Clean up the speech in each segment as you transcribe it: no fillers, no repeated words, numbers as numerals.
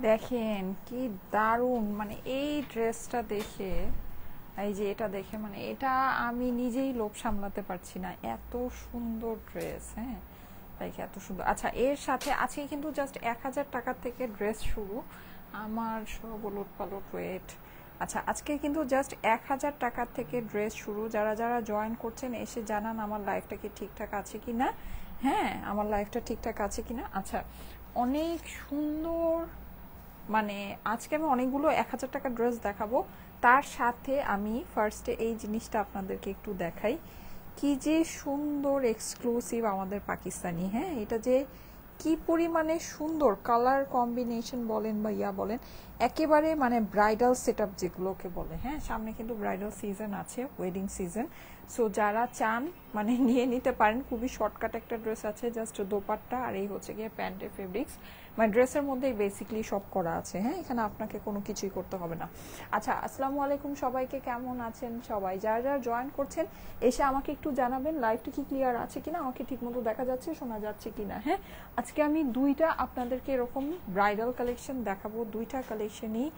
দেখেন কি দারুণ, মানে এই ড্রেসটা দেখে, এই যে এটা দেখে, মানে এটা আমি নিজেই লোভ সামলাতে পারছি না, এত সুন্দর ড্রেস। হ্যাঁ, লাইক এত সুন্দর। আচ্ছা, এর সাথে আজকে কিন্তু জাস্ট 1000 টাকার থেকে ড্রেস শুরু। আমার সব উলট পালট ওয়েট। আচ্ছা, আজকে কিন্তু জাস্ট 1000 টাকার থেকে ড্রেস শুরু। যারা যারা জয়েন করছেন এসে জানান আমার লাইফটা কি ঠিকঠাক আছে কিনা। হ্যাঁ, আমার লাইফটা ঠিকঠাক আছে কিনা। আচ্ছা, অনেক সুন্দর, মানে আজকে আমি অনেকগুলো 1000 টাকার ড্রেস দেখাবো। তার সাথে আমি ফার্স্টে এই জিনিসটা আপনাদেরকে একটু দেখাই, কি যে সুন্দর এক্সক্লুসিভ আমাদের পাকিস্তানি। হ্যাঁ, এটা যে কি পরিমাণে সুন্দর কালার কম্বিনেশন বলেন বা ইয়া বলেন, একেবারে মানে ব্রাইডাল সেট আপ যেগুলোকে বলে। হ্যাঁ, সামনে কিন্তু ব্রাইডাল সিজন আছে, ওয়েডিং সিজন। সো যারা চান মানে নিয়ে নিতে পারেন। খুবই শর্টকাট একটা ড্রেস আছে, জাস্ট দোপাট্টা আর এই হচ্ছে গিয়ে প্যান্টের ফেব্রিক্স। মানে ড্রেসের মধ্যেই বেসিকলি সব করা আছে। হ্যাঁ, এখানে আপনাকে কোনো কিছুই করতে হবে না। আচ্ছা, আসসালামু আলাইকুম সবাইকে, কেমন আছেন সবাই? যারা যারা জয়েন করছেন এসে আমাকে একটু জানাবেন লাইভটা কি ক্লিয়ার আছে কিনা, আমাকে ঠিকমতো দেখা যাচ্ছে, শোনা যাচ্ছে কিনা। হ্যাঁ, আজকে আমি দুইটা আপনাদেরকে এরকম ব্রাইডাল কালেকশন দেখাবো। দুইটা কালেকশনই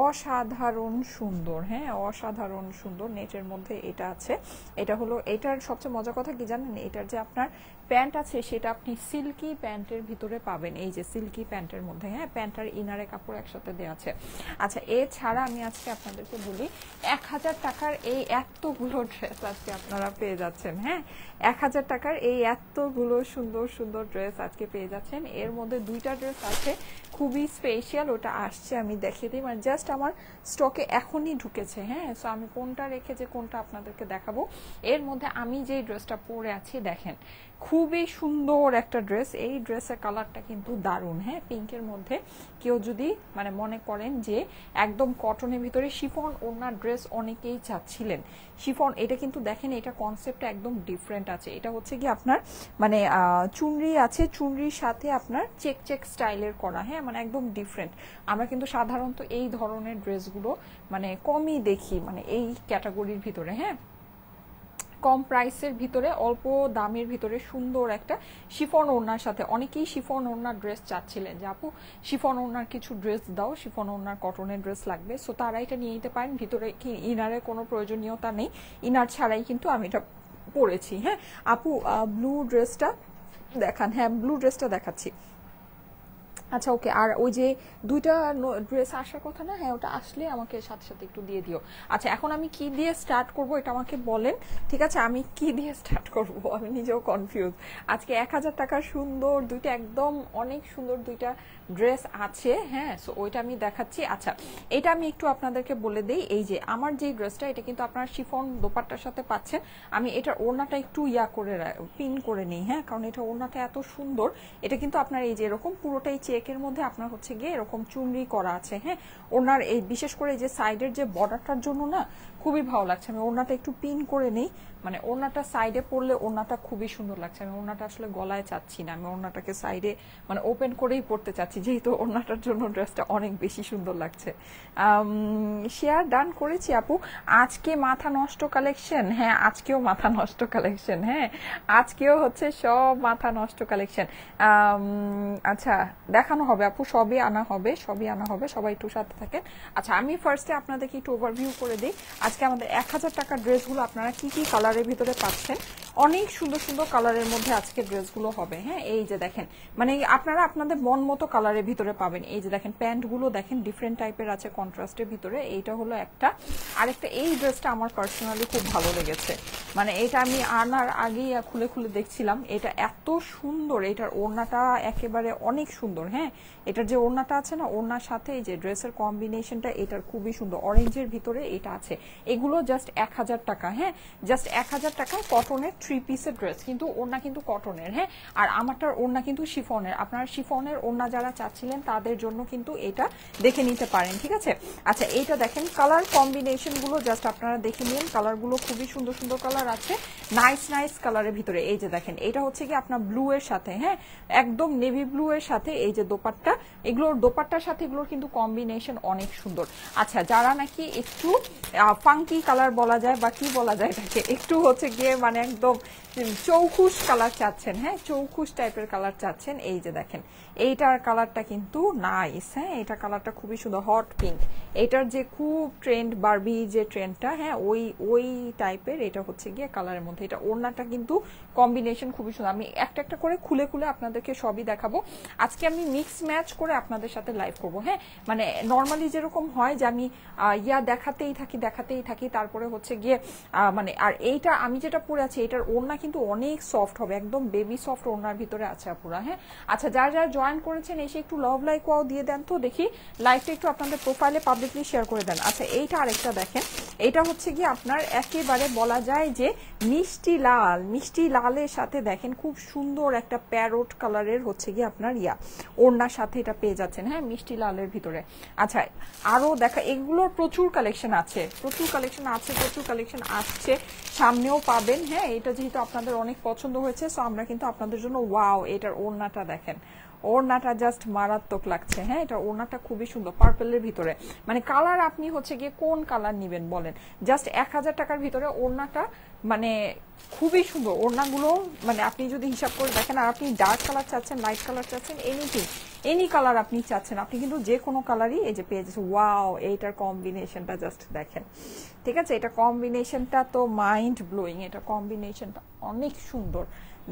অসাধারণ সুন্দর। হ্যাঁ, অসাধারণ সুন্দর। নেটের মধ্যে এটা আছে। এটা হলো, এটার সবচেয়ে মজার কথা কি জানেন, এটার যে আপনার প্যান্ট আছে সেটা আপনি সিল্কি প্যান্টের ভিতরে পাবেন। এই যে সিল্কি প্যান্টের মধ্যে, হ্যাঁ, প্যান্ট আর ইনারে কাপড় একসাথে দেওয়া আছে। আচ্ছা, এছাড়া আমি আজকে আপনাদেরকে বলি 1000 টাকার এই এতগুলো ড্রেস আজকে আপনারা পেয়ে যাচ্ছেন। হ্যাঁ, 1000 টাকার এই এতগুলো সুন্দর সুন্দর ড্রেস আজকে পেয়ে যাচ্ছেন। এর মধ্যে দুইটা ড্রেস আছে খুবই স্পেশাল, ওটা আসছে আমি দেখিয়ে দিই। মানে জাস্ট আমার স্টকে এখনই ঢুকেছে। হ্যাঁ, সো আমি কোনটা রেখেছে কোনটা আপনাদেরকে দেখাবো। এর মধ্যে আমি যেই ড্রেসটা পরে আছি দেখেন, খুবই সুন্দর একটা ড্রেস। এই ড্রেসের কালারটা কিন্তু দারুণ। হ্যাঁ, পিঙ্কের মধ্যে। কেউ যদি মানে মনে করেন যে একদম কটনের ভিতরে শিফন ওড়নার ড্রেস অনেকেই চাচ্ছিলেন, শিফন, এটা কিন্তু দেখেন এটা কনসেপ্টটা একদম ডিফারেন্ট আছে। এটা হচ্ছে কি আপনার মানে চুনরি আছে, চুনরির সাথে আপনার চেক চেক স্টাইলের করা। হ্যাঁ, মানে একদম ডিফারেন্ট। আমরা কিন্তু সাধারণত এই ধরনের ড্রেসগুলো মানে কমই দেখি, মানে এই ক্যাটাগরির ভিতরে। হ্যাঁ, কম প্রাইসের ভিতরে, অল্প দামের ভিতরে সুন্দর একটা শিফন ওড়নার সাথে। অনেকেই শিফন ওড়নার ড্রেস চাচ্ছিলেন যে আপু শিফন ওড়নার কিছু ড্রেস দাও, শিফন ওড়নার কটনের ড্রেস লাগবে। সো তারা এটা নিয়ে নিতে পারেন। ভিতরে কি ইনারের কোনো প্রয়োজনীয়তা নেই, ইনার ছাড়াই কিন্তু আমি এটা পরেছি। হ্যাঁ আপু, ব্লু ড্রেসটা দেখান। হ্যাঁ, ব্লু ড্রেসটা দেখাচ্ছি। আচ্ছা, ওকে। আর ওই যে দুইটা ড্রেস আসার কথা না, হ্যাঁ ওটা আসলে আমাকে সাথে সাথে একটু দিয়ে দিও। আচ্ছা, এখন আমি কি দিয়ে স্টার্ট করব এটা আমাকে বলেন। ঠিক আছে, আমি কি দিয়ে স্টার্ট করব আমি নিজেও কনফিউজ। আজকে 1000 টাকার সুন্দর দুইটা, একদম অনেক সুন্দর দুইটা ড্রেস আছে। হ্যাঁ, সো ওইটা আমি দেখাচ্ছি। আচ্ছা, এটা আমি একটু আপনাদেরকে বলে দেই। এই যে আমার যেই ড্রেসটা, এটা কিন্তু আপনারা শিফন দোপাট্টার সাথে পাচ্ছেন। আমি এটার ওড়নাটা একটু ইয়া করে পিন করে নিই। হ্যাঁ, কারণ এটা ওড়নাটা এত সুন্দর। এটা কিন্তু আপনার এই যে এরকম পুরোটাই চেকের মধ্যে আপনার হচ্ছে গিয়ে এরকম চুনরি করা আছে। হ্যাঁ, ওনার এই বিশেষ করে যে সাইডের যে বর্ডারটার জন্য না খুবই ভালো লাগছে। আমি ওড়নাটা একটু পিন করে নেই, মানে ওড়নাটা সাইডে পরলে ওড়নাটা খুবই সুন্দর লাগছে। আমি ওড়নাটা আসলে গলায় চাচ্ছি না, আমি ওড়নাটাকে সাইডে মানে ওপেন করেই পরতে চাচ্ছি, যেহেতু ওড়নাটার জন্য ড্রেসটা অনেক বেশি সুন্দর লাগছে। শেয়ার ডান করেছি আপু। আজকে মাথা নষ্ট কালেকশন, হ্যাঁ আজকেও মাথা নষ্ট কালেকশন। হ্যাঁ, আজকেও হচ্ছে সব মাথা নষ্ট কালেকশন। আচ্ছা, দেখানো হবে আপু, সবই আনা হবে, সবই আনা হবে, সবাই একটু সাথে থাকেন। আচ্ছা, আমি ফার্স্টে আপনাদেরকে একটু ওভারভিউ করে দিই। আজকে আমাদের 1000 টাকার ড্রেসগুলো আপনারা কি কি কালারের ভিতরে পাচ্ছেন। অনেক সুন্দর সুন্দর কালারের মধ্যে আজকে ড্রেসগুলো হবে। হ্যাঁ, এই যে দেখেন, মানে আপনারা আপনাদের মন মতো কালারের ভিতরে পাবেন। এই যে দেখেন প্যান্টগুলো দেখেন ডিফারেন্ট টাইপের আছে কন্ট্রাস্টের ভিতরে। এইটা হলো একটা। আরেকটা এই ড্রেসটা আমার পার্সোনালি খুব ভালো লেগেছে, মানে এটা আমি আনার আগেই খুলে খুলে দেখছিলাম। এটা এত সুন্দর, এটার ওড়নাটা একেবারে অনেক সুন্দর। হ্যাঁ, এটার যে ওড়নাটা আছে না, ওড়নার সাথে এই যে ড্রেসের কম্বিনেশনটা এটার খুবই সুন্দর। অরেঞ্জের ভিতরে এটা আছে। এগুলো জাস্ট 1000 টাকা। হ্যাঁ, জাস্ট 1000 টাকায় কটনের 3 পিসের ড্রেস, কিন্তু ওড়না কিন্তু কটনের। হ্যাঁ, আর আমারটার ওড়না কিন্তু শিফনের। আপনারা শিফনের ওড়না যারা চাচ্ছিলেন তাদের জন্য কিন্তু এটা দেখে নিতে পারেন। ঠিক আছে। আচ্ছা, এইটা দেখেন কালার কম্বিনেশন গুলো জাস্ট আপনারা দেখে নিন। কালার গুলো খুবই সুন্দর সুন্দর কালার আছে, নাইস নাইস কালারের ভিতরে। এই যে দেখেন, এটা হচ্ছে কি আপনার ব্লু এর সাথে, হ্যাঁ একদম নেভি ব্লু এর সাথে এই যে যে দোপাট্টা, এগুলোর দোপাট্টার সাথে এগুলোর কিন্তু কম্বিনেশন অনেক সুন্দর। আচ্ছা, যারা নাকি একটু ফাঙ্কি কালার বলা যায় বা কি বলা যায় এটাকে, একটু হচ্ছে গিয়ে মানে একদম চৌখুশ কালার চাচ্ছেন, হ্যাঁ চৌখুশ টাইপের কালার চাচ্ছেন, এই যে দেখেন এইটার কালারটা কিন্তু নাইস, হ্যাঁ এটা কালারটা খুবই সুন্দর, হট পিঙ্ক। এটার যে খুব ট্রেন্ড বারবি যে ট্রেন্ডটা, হ্যাঁ ওই ওই টাইপের এটা হচ্ছে গিয়ে কালারের মধ্যে। এটা ওড়নাটা কিন্তু কম্বিনেশন খুবই সুন্দর। আমি একটা একটা করে খুলে খুলে আপনাদেরকে সবই দেখাবো। আজকে আমি মিক্স ম্যাচ করে আপনাদের সাথে লাইভ করবো, হ্যাঁ মানে নর্মালি যেরকম হয় যে আমি দেখাতেই থাকি তারপরে হচ্ছে গিয়ে মানে, আর এইটা আমি যেটা পরে আছি এটার ওড়না কিন্তু অনেক সফট হবে, একদম বেবি সফট ওড়নার ভিতরে আছে আপুরা, হ্যাঁ। আচ্ছা, যারা যারা জয়েন করেছেন এসে একটু লাভ লাইক ওয়াও দিয়ে দেন তো দেখি, লাইভটা একটু আপনাদের প্রোফাইলে পাবলিকলি শেয়ার করে দেন। আচ্ছা, এইটা আরেকটা দেখেন, এটা হচ্ছে গিয়ে আপনার একেবারে বলা যায় যে মিষ্টি লালের সাথে দেখেন খুব সুন্দর একটা প্যারোট কালারের হচ্ছে গিয়ে আপনার ওড়নার সাথে এটা পেয়ে যাচ্ছেন, হ্যাঁ মিষ্টি লালের ভিতরে। আচ্ছা, আরো দেখা, এগুলোর প্রচুর কালেকশন আছে, প্রচুর কালেকশন আসছে, সামনেও পাবেন, হ্যাঁ এটা যেহেতু আপনাদের অনেক পছন্দ হয়েছে সো আমরা কিন্তু আপনাদের জন্য, ওয়াও এটার ওড়নাটা দেখেন, ওড়নাটা জাস্ট মারাত্মক লাগছে, হ্যাঁ এটা ওড়নাটা খুবই সুন্দর পার্পলের ভিতরে। মানে কালার আপনি হচ্ছে গিয়ে কোন কালার নিবেন বলেন, জাস্ট 1000 টাকার ভিতরে ওড়নাটা মানে খুবই সুন্দর। ওড়নাগুলো মানে আপনি যদি হিসাব করে দেখেন, আর আপনি ডার্ক কালার চাচ্ছেন, লাইট কালার চাচ্ছেন, এনি কালার আপনি চাচ্ছেন, আপনি কিন্তু যে কোনো কালারই এই যে পেয়ে যাচ্ছেন। ওয়াও এইটার কম্বিনেশনটা জাস্ট দেখেন, ঠিক আছে এটা কম্বিনেশনটা তো মাইন্ড ব্লোয়িং, এটা কম্বিনেশনটা অনেক সুন্দর,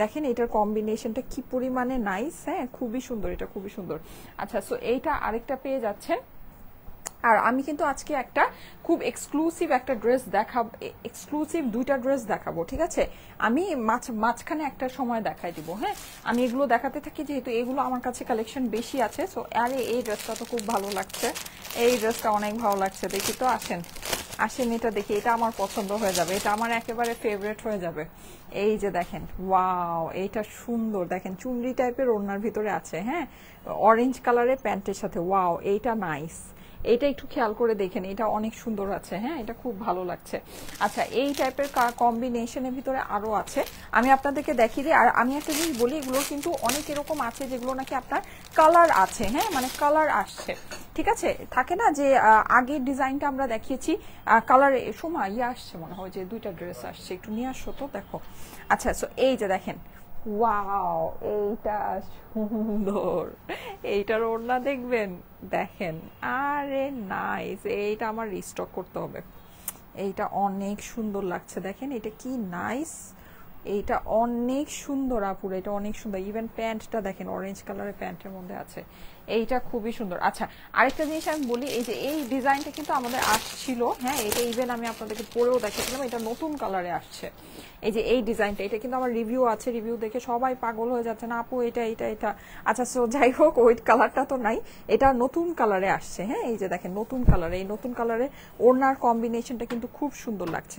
দেখেন এটার কম্বিনেশনটা কি পরিমাণে নাইস, হ্যাঁ খুবই সুন্দর, এটা খুবই সুন্দর। আচ্ছা, সো এইটা আরেকটা পেয়ে যাচ্ছেন। আর আমি কিন্তু আজকে একটা খুব এক্সক্লুসিভ একটা ড্রেস দেখাবো, এক্সক্লুসিভ দুইটা ড্রেস দেখাবো, ঠিক আছে আমি মাঝখানে একটা সময় দেখাই দিব, হ্যাঁ আমি এগুলো দেখাতে থাকি যেহেতু এগুলো আমার কাছে কালেকশন বেশি আছে। সো আরে এই ড্রেসটা তো খুব ভালো লাগছে, এই ড্রেসটা অনেক ভালো লাগছে, দেখি তো আসেন এটা দেখি, এটা আমার পছন্দ হয়ে যাবে, এটা আমার একেবারে ফেভারিট হয়ে যাবে। এই যে দেখেন, ওয়াও এইটা সুন্দর, দেখেন চুনরি টাইপের ওড়নার ভিতরে আছে, হ্যাঁ অরেঞ্জ কালারের প্যান্টের সাথে, ওয়াও এইটা নাইস, এটা একটু খেয়াল করে দেখেন, এটা অনেক সুন্দর আছে, হ্যাঁ এটা খুব ভালো লাগছে। আচ্ছা, এই টাইপের কম্বিনেশনের ভিতরে আরো আছে, আমি আপনাদেরকে দেখিয়ে দিই। আর আমি একটা জিনিস বলি, এগুলো কিন্তু অনেক এরকম আছে যেগুলো নাকি আপনার কালার আছে, হ্যাঁ মানে কালার আসছে, ঠিক আছে থাকে না যে আগের ডিজাইনটা আমরা দেখিয়েছি কালার সময় আসছে, মনে হয় যে দুইটা ড্রেস আসছে, একটু নিয়ে আসো তো দেখো। আচ্ছা, সো এই যে দেখেন, ওয়াও এইটা সুন্দর, এইটার ওড়না দেখবেন, দেখেন আরে নাইস, এইটা আমার রিস্টক করতে হবে, এইটা অনেক সুন্দর লাগছে, দেখেন এটা কি নাইস, এইটা অনেক সুন্দর আপুরা, এটা অনেক সুন্দর, ইভেন প্যান্টটা দেখেন অরেঞ্জ কালারের প্যান্টের মধ্যে আছে, এইটা খুবই সুন্দর। আচ্ছা, আরেকটা জিনিস আমি বলি, এই যে এই ডিজাইনটা কিন্তু আমাদের আসছিল, হ্যাঁ এটা ইভেন আমি আপনাদেরকে পরেও দেখাচ্ছিলাম, এটা নতুন কালারে আসছে, এই যে এই ডিজাইনটা, এটা কিন্তু আমার রিভিউ আছে, রিভিউ দেখে সবাই পাগল হয়ে যাচ্ছে, না আপু এটা। আচ্ছা, সো যাই হোক ওই কালারটা তো নাই, এটা নতুন কালারে আসছে, হ্যাঁ এই যে দেখেন নতুন কালারে, এই নতুন কালারে ওড়নার কম্বিনেশনটা কিন্তু খুব সুন্দর লাগছে,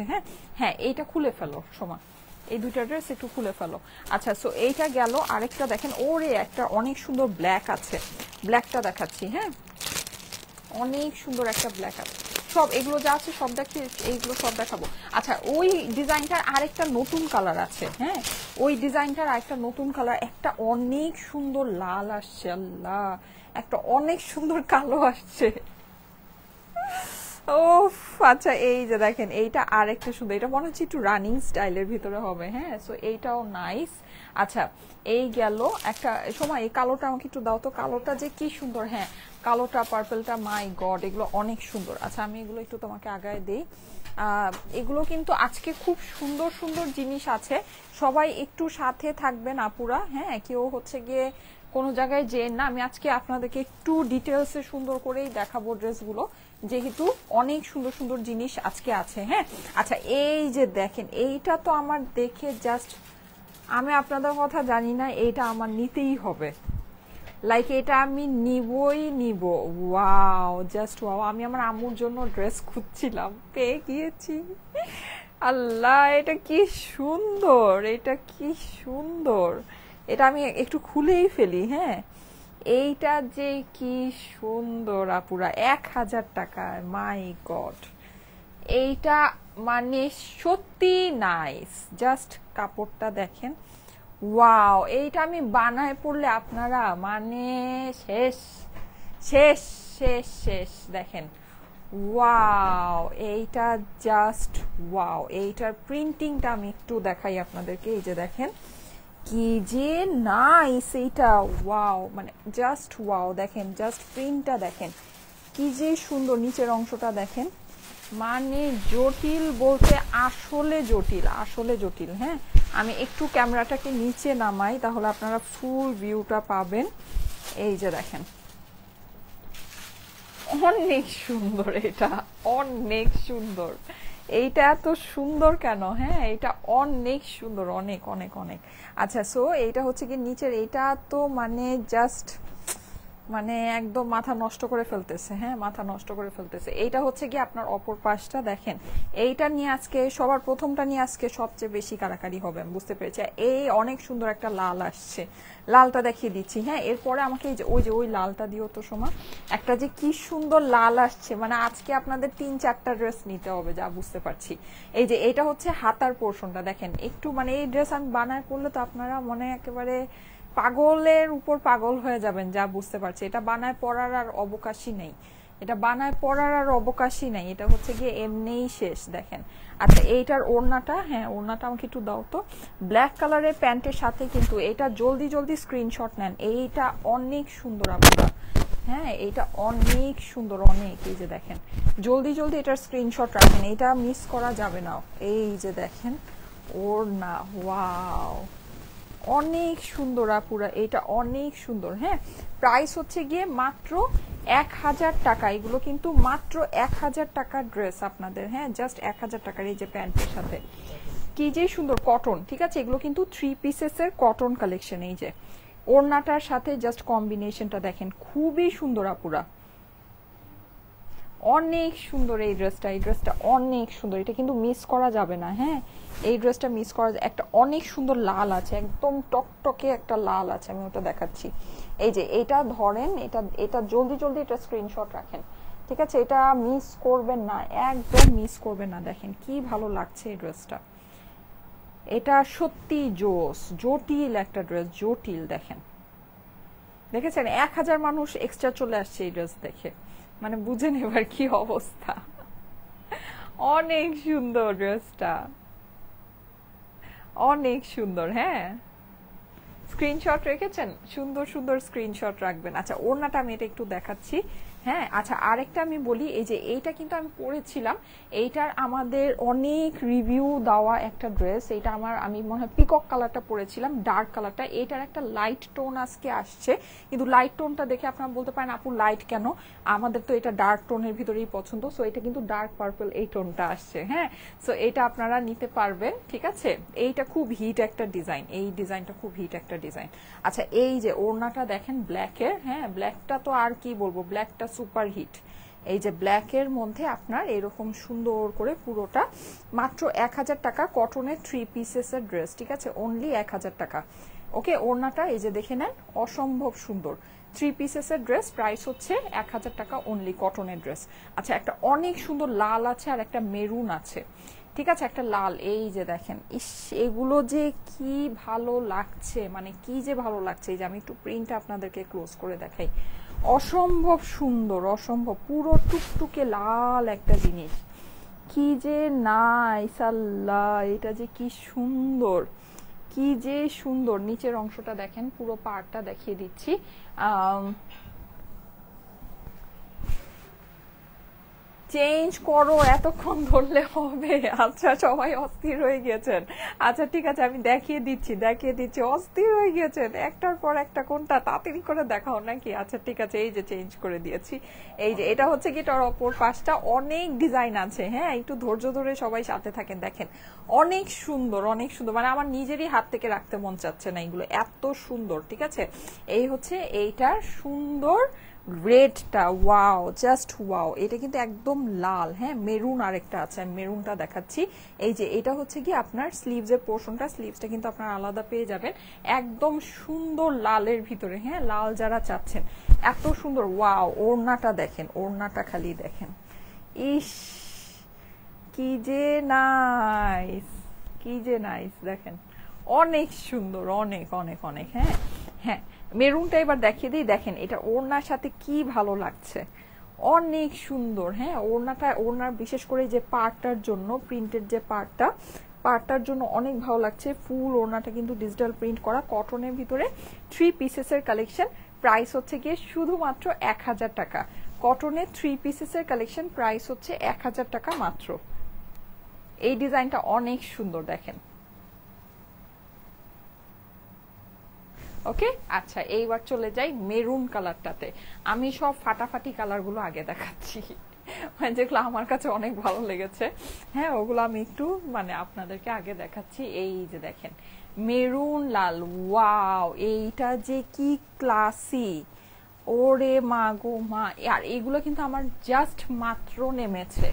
হ্যাঁ এইটা খুলে ফেলো সময়, এই দুইটা ড্রেস একটু খুলে ফেলো। আচ্ছা, সো এইটা গেল, আরেকটা দেখেন, ওরে একটা অনেক সুন্দর ব্ল্যাক আছে, ব্ল্যাকটা দেখাচ্ছি, হ্যাঁ অনেক সুন্দর একটা ব্ল্যাক আছে, সব এগুলো যা আছে সব দেখি, এইগুলো সব দেখাবো। আচ্ছা, ওই ডিজাইনটার আরেকটা নতুন কালার আছে, হ্যাঁ ওই ডিজাইনটার আরেকটা নতুন কালার, একটা অনেক সুন্দর লাল আসছে, আল্লাহ একটা অনেক সুন্দর কালো আসছে, ও আচ্ছা এই যে দেখেন, এইটা আরেকটা সুন্দর, এটা মনে হচ্ছে একটু রানিং স্টাইলের ভিতরে হবে, হ্যাঁ সো এইটাও নাইস। আচ্ছা, এই গেল একটা সময়, এই কালোটা আমাকে একটু দাও তো, কালোটা যে কি সুন্দর, হ্যাঁ কালোটা পার্পলটা, মাই গড এগুলো অনেক সুন্দর। আচ্ছা, আমি এগুলো একটু তোমাকে আগায় দিই, এগুলো কিন্তু আজকে খুব সুন্দর সুন্দর জিনিস আছে, সবাই একটু সাথে থাকবেন আপুরা, হ্যাঁ কেউ হচ্ছে গিয়ে কোনো জায়গায় যে না, আমি আজকে আপনাদেরকে একটু ডিটেলসে সুন্দর করেই দেখাবো ড্রেসগুলো, যেহেতু অনেক সুন্দর সুন্দর জিনিস আজকে আছে, হ্যাঁ। আচ্ছা, এই যে দেখেন, এইটা তো আমার দেখে জাস্ট, আমি আপনাদের কথা জানি না, এইটা আমার নিতেই হবে, লাইক এটা আমি নিব, ওয়াও জাস্ট ওয়াও, আমি আমার আম্মুর জন্য ড্রেস খুঁজছিলাম, পেয়ে গিয়েছি, আল্লাহ এটা কি সুন্দর, এটা কি সুন্দর, এটা আমি একটু খুলেই ফেলি, হ্যাঁ এইটা যে কি সুন্দর আপুরা, 1000 টাকায়, মাই গড এইটা মানে সত্যি নাইস, জাস্ট কাপড়টা দেখেন, ওয়াও, এইটা আমি বানায় পড়লে আপনারা মানে শেষ শেষ শেষ শেষ। দেখেন ওয়াও, এইটা জাস্ট ওয়াও। এইটার প্রিন্টিংটা আমি একটু দেখাই আপনাদেরকে। এই যে দেখেন কি যে নাইস এইটা, ওয়াও মানে জাস্ট ওয়াও। দেখেন জাস্ট প্রিন্টটা দেখেন কি যে সুন্দর, নিচের অংশটা দেখেন মানে জটিল বলতে আসলে জটিল, আসলে জটিল। হ্যাঁ, আমি একটু ক্যামেরাটাকে নিচে নামাই তাহলে আপনারা ফুল ভিউটা পাবেন। এই যে দেখেন অনেক সুন্দর, এটা অনেক সুন্দর। এইটা এত সুন্দর কেন? হ্যাঁ, এটা অনেক সুন্দর, অনেক অনেক অনেক। আচ্ছা, সো এইটা হচ্ছে কি নিচের, এইটা তো মানে জাস্ট মানে একদম মাথা নষ্ট করে ফেলতেছে। হ্যাঁ, মাথা নষ্ট করে ফেলতেছে। এইটা হচ্ছে কি আপনার অপর পাশটা দেখেন। এইটা নিয়ে আজকে সবার প্রথমটা নিয়ে আজকে সবচেয়ে বেশি কারাকারি হবে, আমি বুঝতে পেরেছি। এই অনেক সুন্দর একটা লাল আসছে, লালটা দেখিয়ে দিচ্ছি। হ্যাঁ, এরপরে আমাকে এই যে ওই লালটা দিও তো সোমা। একটা যে কি সুন্দর লাল আসছে, মানে আজকে আপনাদের 3-4টা ড্রেস নিতে হবে যা বুঝতে পারছি। এই যে এটা হচ্ছে হাতার পোর্শনটা দেখেন একটু, মানে এই ড্রেস আমি বানায় পড়লে তো আপনারা মনে একেবারে পাগলের উপর পাগল হয়ে যাবেন যা বুঝতে পারছি। এটা বানায় পড়ার আর অবকাশই নেই, এটা বানায় পড়ার আর অবকাশই নেই, এটা হচ্ছে গিয়ে এমনিই শেষ। দেখেন আচ্ছা, এইটার ওড়নাটা, হ্যাঁ ওড়নাটা আমাকে একটু দাও তো। ব্ল্যাক কালারের প্যান্টের সাথে কিন্তু এটা জলদি জলদি স্ক্রিনশট নেন, এইটা অনেক সুন্দর আপনারা। হ্যাঁ, এইটা অনেক সুন্দর অনেক। এই যে দেখেন জলদি জলদি এটার স্ক্রিনশট রাখেন, এটা মিস করা যাবে না। এই যে দেখেন ওড়না, ওয়াও অনেক সুন্দর আপুরা, এটা অনেক সুন্দর। হ্যাঁ, প্রাইস হচ্ছে গিয়ে মাত্র 1000 টাকা। এগুলো কিন্তু মাত্র 1000 টাকার ড্রেস আপনাদের। হ্যাঁ, জাস্ট 1000 টাকার। এই যে প্যান্টের সাথে কি যে সুন্দর কটন, ঠিক আছে। এগুলো কিন্তু 3 পিসেসের কটন কালেকশন। এই যে ওড়নাটার সাথে জাস্ট কম্বিনেশনটা দেখেন, খুবই সুন্দর আপুরা, অনেক সুন্দর এই ড্রেসটা। এই ড্রেসটা অনেক সুন্দর, এটা কিন্তু মিস করা যাবে না। হ্যাঁ, এই ড্রেসটা মিস করা। একটা অনেক সুন্দর লাল আছে, একদম টকটকে একটা লাল আছে, আমি ওটা দেখাচ্ছি। এই যে এটা ধরেন, এটা এটা জলদি জলদি এটা স্ক্রিনশট রাখেন, ঠিক আছে। এটা মিস করবেন না, একদম মিস করবেন না। দেখেন কি ভালো লাগছে এই ড্রেসটা, এটা সত্যি জোস, জটিল একটা ড্রেস, জটিল। দেখেন দেখেছেন 1000 মানুষ এক্সট্রা চলে আসছে এই ড্রেস দেখে, মানে বুঝেন এবার কি অবস্থা। অনেক সুন্দর ড্রেসটা, অনেক সুন্দর। হ্যাঁ, স্ক্রিনশট রেখেছেন, সুন্দর সুন্দর স্ক্রিনশট রাখবেন। আচ্ছা, ওড়নাটা আমি এটা একটু দেখাচ্ছি। হ্যাঁ, আচ্ছা আরেকটা আমি বলি, এই যে এইটা কিন্তু আমি পরেছিলাম, এইটার আমাদের অনেক রিভিউ দেওয়া একটা ড্রেস। এটা আমি মনে হয় পিকক কালারটা পরেছিলাম, ডার্ক কালারটা। এইটার একটা লাইট টোন আজকে আসছে, কিন্তু লাইট টোনটা দেখে আপনারা বলতে পারেন আপু লাইট কেন, আমাদের তো এটা ডার্ক টোনের ভিতরেই পছন্দ। সো এটা কিন্তু ডার্ক পার্পল এই টোনটা আসছে। হ্যাঁ, সো এটা আপনারা নিতে পারবেন, ঠিক আছে। এইটা খুব হিট একটা ডিজাইন, এই ডিজাইনটা খুব হিট একটা ডিজাইন। আচ্ছা, এই যে ওড়নাটা দেখেন ব্ল্যাকের। হ্যাঁ, ব্ল্যাকটা তো আর কি বলবো, ব্ল্যাকটা সুপার হিট। এই যে ব্ল্যাকের মধ্যে আপনার এরকম সুন্দর করে পুরোটা মাত্র 1000 টাকা, কটনের 3 পিসেসের ড্রেস, ঠিক আছে, অনলি 1000 টাকা। ওকে, ওড়নাটা এই যে দেখে নেন, অসম্ভব সুন্দর 3 পিসেসের ড্রেস, প্রাইস হচ্ছে 1000 টাকা অনলি, কটনের ড্রেস। আচ্ছা, একটা অনেক সুন্দর লাল আছে আর একটা মেরুন আছে, ঠিক আছে, একটা লাল। এই যে দেখেন, ইস এগুলো যে কি ভালো লাগছে, মানে কি যে ভালো লাগছে। এই যে আমি একটু প্রিন্টটা আপনাদেরকে ক্লোজ করে দেখাই, অসম্ভব সুন্দর, অসম্ভব পুরো টুকটুকে লাল একটা জিনিস, কি যে নাইস। আল্লাহ, এটা যে কি সুন্দর, কি যে সুন্দর। নিচের অংশটা দেখেন, পুরো পাড়টা দেখিয়ে দিচ্ছি। চেঞ্জ করো, এতক্ষণ ধরলে হবে? আচ্ছা, সবাই অস্থির হয়ে গেছেন। আচ্ছা ঠিক আছে, আমি দেখিয়ে দিচ্ছি। অস্থির হয়ে গেছেন, একটার পর একটা, কোনটা তাড়াতাড়ি করে দেখাও নাকি। আচ্ছা ঠিক আছে, এই যে চেঞ্জ করে দিয়েছি। এই যে এটা হচ্ছে কি এটার অপর পাশটা, অনেক ডিজাইন আছে। হ্যাঁ, একটু ধৈর্য ধরে সবাই সাথে থাকেন। দেখেন অনেক সুন্দর, অনেক সুন্দর, মানে আমার নিজেরই হাত থেকে রাখতে মন চাচ্ছে না, এগুলো এত সুন্দর, ঠিক আছে। এই হচ্ছে এইটার সুন্দর রেডটা, ওয়াও জাস্ট ওয়াও। এটা কিন্তু একদম লাল। হ্যাঁ, মেরুন আরেকটা আছে, আমি মেরুনটা দেখাচ্ছি। এই যে এটা হচ্ছে কি আপনার স্লিভসের পোর্শনটা, স্লিভসটা কিন্তু আপনার আলাদা পেয়ে যাবেন, একদম সুন্দর লালের ভিতরে। হ্যাঁ, লাল যারা চাচ্ছেন, এত সুন্দর। ওয়াও, ওড়নাটা দেখেন, ওড়নাটা খালি দেখেন, ইস কি যে নাইস, কি যে নাইস। দেখেন অনেক সুন্দর, অনেক অনেক অনেক। হ্যাঁ হ্যাঁ, মেরুনটা এবার দেখিয়ে দিই। দেখেন এটা ওড়নার সাথে কি ভালো লাগছে, অনেক সুন্দর। হ্যাঁ, ওড়নাটা, ওড়নার বিশেষ করে যে পার্টটার জন্য, প্রিন্টের যে পার্টটার জন্য অনেক ভালো লাগছে। ফুল ওড়নাটা কিন্তু ডিজিটাল প্রিন্ট করা, কটনের ভিতরে 3 পিসেসের কালেকশন। প্রাইস হচ্ছে গিয়ে শুধুমাত্র 1000 টাকা। কটনের 3 পিসেসের কালেকশন, প্রাইস হচ্ছে 1000 টাকা মাত্র। এই ডিজাইনটা অনেক সুন্দর, দেখেন। ওকে, আচ্ছা এইবার চলে যাই মেরুন কালারটাতে। আমি সব ফাটাফাটি কালারগুলো আগে দেখাচ্ছি, যেগুলো আমার কাছে অনেক ভালো লেগেছে। হ্যাঁ, ওগুলো আমি একটু মানে আপনাদেরকে আগে দেখাচ্ছি। এই যে দেখেন মেরুন লাল, ওয়াও, এইটা যে কি ক্লাসি, ওরে মা গো মা। আর এগুলো কিন্তু আমার জাস্ট মাত্র নেমেছে,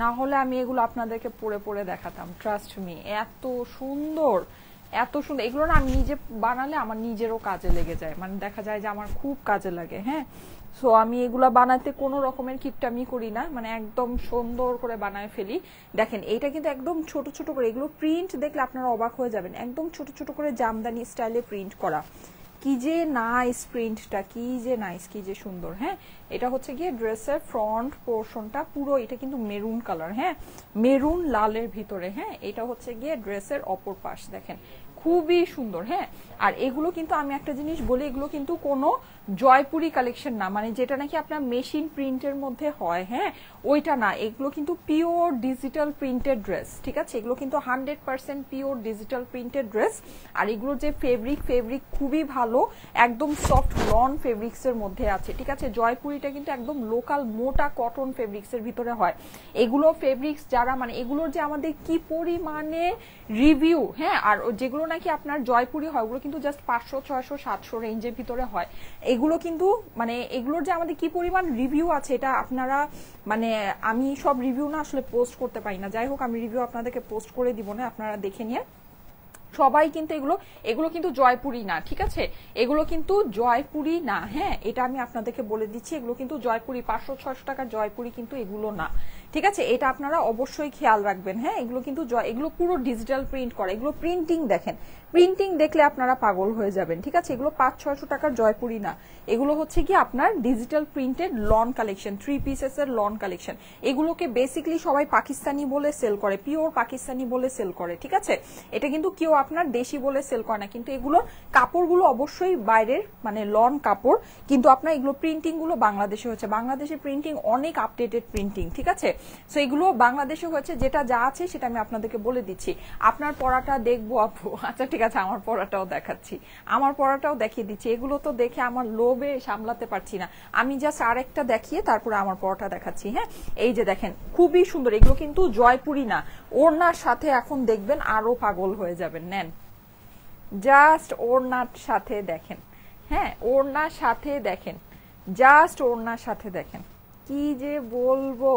না হলে আমি এগুলো আপনাদেরকে পরে পরে দেখাতাম, ট্রাস্ট মি। এত সুন্দর, এত সুন্দর এগুলো না, আমি নিজে বানালে আমার নিজেরও কাজে লেগে যায়, মানে দেখা যায় যে আমার খুব কাজে লাগে। হ্যাঁ, সো আমি এগুলা বানাতে কোনো রকমের কিপটামি করি না, মানে একদম সুন্দর করে বানায় ফেলি। দেখেন এইটা কিন্তু একদম ছোট ছোট করে, এগুলো প্রিন্ট দেখলে আপনারা অবাক হয়ে যাবেন, একদম ছোট ছোট করে জামদানি স্টাইলে প্রিন্ট করা। কি যে নাইস প্রিন্টটা, কি যে নাইস, কি যে সুন্দর। হ্যাঁ, এটা হচ্ছে গিয়ে ড্রেসের ফ্রন্ট পোর্শনটা পুরো, এটা কিন্তু মেরুন কালার। হ্যাঁ, মেরুন লালের ভিতরে। হ্যাঁ, এটা হচ্ছে গিয়ে ড্রেসের অপর পাশ, দেখেন খুবই সুন্দর। হ্যাঁ, আর এগুলো কিন্তু আমি একটা জিনিস বলি, এগুলো কিন্তু কোনো জয়পুরি কালেকশন না, মানে যেটা নাকি আপনার মেশিন প্রিন্টের মধ্যে হয়। হ্যাঁ, ওইটা না, এগুলো কিন্তু পিওর ডিজিটাল প্রিন্টেড ড্রেস। ঠিক আছে, এগুলো কিন্তু 100% পিওর ডিজিটাল প্রিন্টেড ড্রেস। আর এগুলোর যে ফেব্রিক খুবই ভালো, একদম সফট লন ফেব্রিক্স এর মধ্যে আছে। ঠিক আছে, জয়পুরিটা কিন্তু একদম লোকাল মোটা কটন ফেব্রিক্স এর ভিতরে হয়। এগুলো ফেব্রিক্স যারা, মানে এগুলোর যে আমাদের কি পরিমাণে রিভিউ। হ্যাঁ, আর যেগুলো নাকি আপনার জয়পুরি হয়, ওগুলো কিন্তু জাস্ট 500, 600, 700 রেঞ্জের ভিতরে হয়। এগুলো কিন্তু মানে এগুলোর যে আমাদের কি পরিমাণ রিভিউ আছে, এটা আপনারা মানে, আমি সব রিভিউ না আসলে পোস্ট করতে পারি না, যাই হোক আমি রিভিউ আপনাদেরকে পোস্ট করে দিব না, আপনারা দেখে নিয়ে। সবাই কিন্তু এগুলো কিন্তু জয়পুরি না। ঠিক আছে, এগুলো কিন্তু জয়পুরি না। হ্যাঁ, এটা আমি আপনাদেরকে বলে দিচ্ছি, এগুলো কিন্তু জয়পুরি 500-600 টাকার জয়পুরি কিন্তু এগুলো না। ঠিক আছে, এটা আপনারা অবশ্যই খেয়াল রাখবেন। হ্যাঁ, এগুলো কিন্তু এগুলো পুরো ডিজিটাল প্রিন্ট করা, এগুলো প্রিন্টিং দেখেন, প্রিন্টিং দেখলে আপনারা পাগল হয়ে যাবেন। ঠিক আছে, এগুলো 500-600 টাকার জয়পুরি না, এগুলো হচ্ছে কি আপনার ডিজিটাল প্রিন্টেড লন কালেকশন, 3 পিসেসের লন কালেকশন। এগুলোকে বেসিক্যালি সবাই পাকিস্তানি বলে সেল করে, পিওর পাকিস্তানি বলে সেল করে। ঠিক আছে, এটা কিন্তু কেউ আপনার দেশি বলে সেল করে না, কিন্তু এগুলো কাপড়গুলো অবশ্যই বাইরের মানে লন কাপড়, কিন্তু আপনার এগুলো প্রিন্টিং গুলো বাংলাদেশে হচ্ছে, বাংলাদেশের প্রিন্টিং অনেক আপডেটেড প্রিন্টিং। ঠিক আছে, সো এগুলো বাংলাদেশে হচ্ছে, যেটা যা আছে সেটা আমি আপনাদেরকে বলে দিচ্ছি। আপনার পড়াটা দেখবো আপু? আচ্ছা ঠিক আছে, আমার পড়াটাও দেখাচ্ছি, আমার পড়াটাও দেখিয়ে দিচ্ছি। এগুলো তো দেখে আমার লোভে সামলাতে পারছি না, আমি জাস্ট আরেকটা দেখিয়ে তারপরে আমার পড়াটা দেখাচ্ছি। হ্যাঁ, এই যে দেখেন খুবই সুন্দর, এগুলো কিন্তু জয়পুরি না। ওড়নার সাথে এখন দেখবেন আরো পাগল হয়ে যাবেন। নেন জাস্ট ওড়নার সাথে দেখেন। হ্যাঁ, ওড়নার সাথে দেখেন, জাস্ট ওড়নার সাথে দেখেন, কি যে বলবো,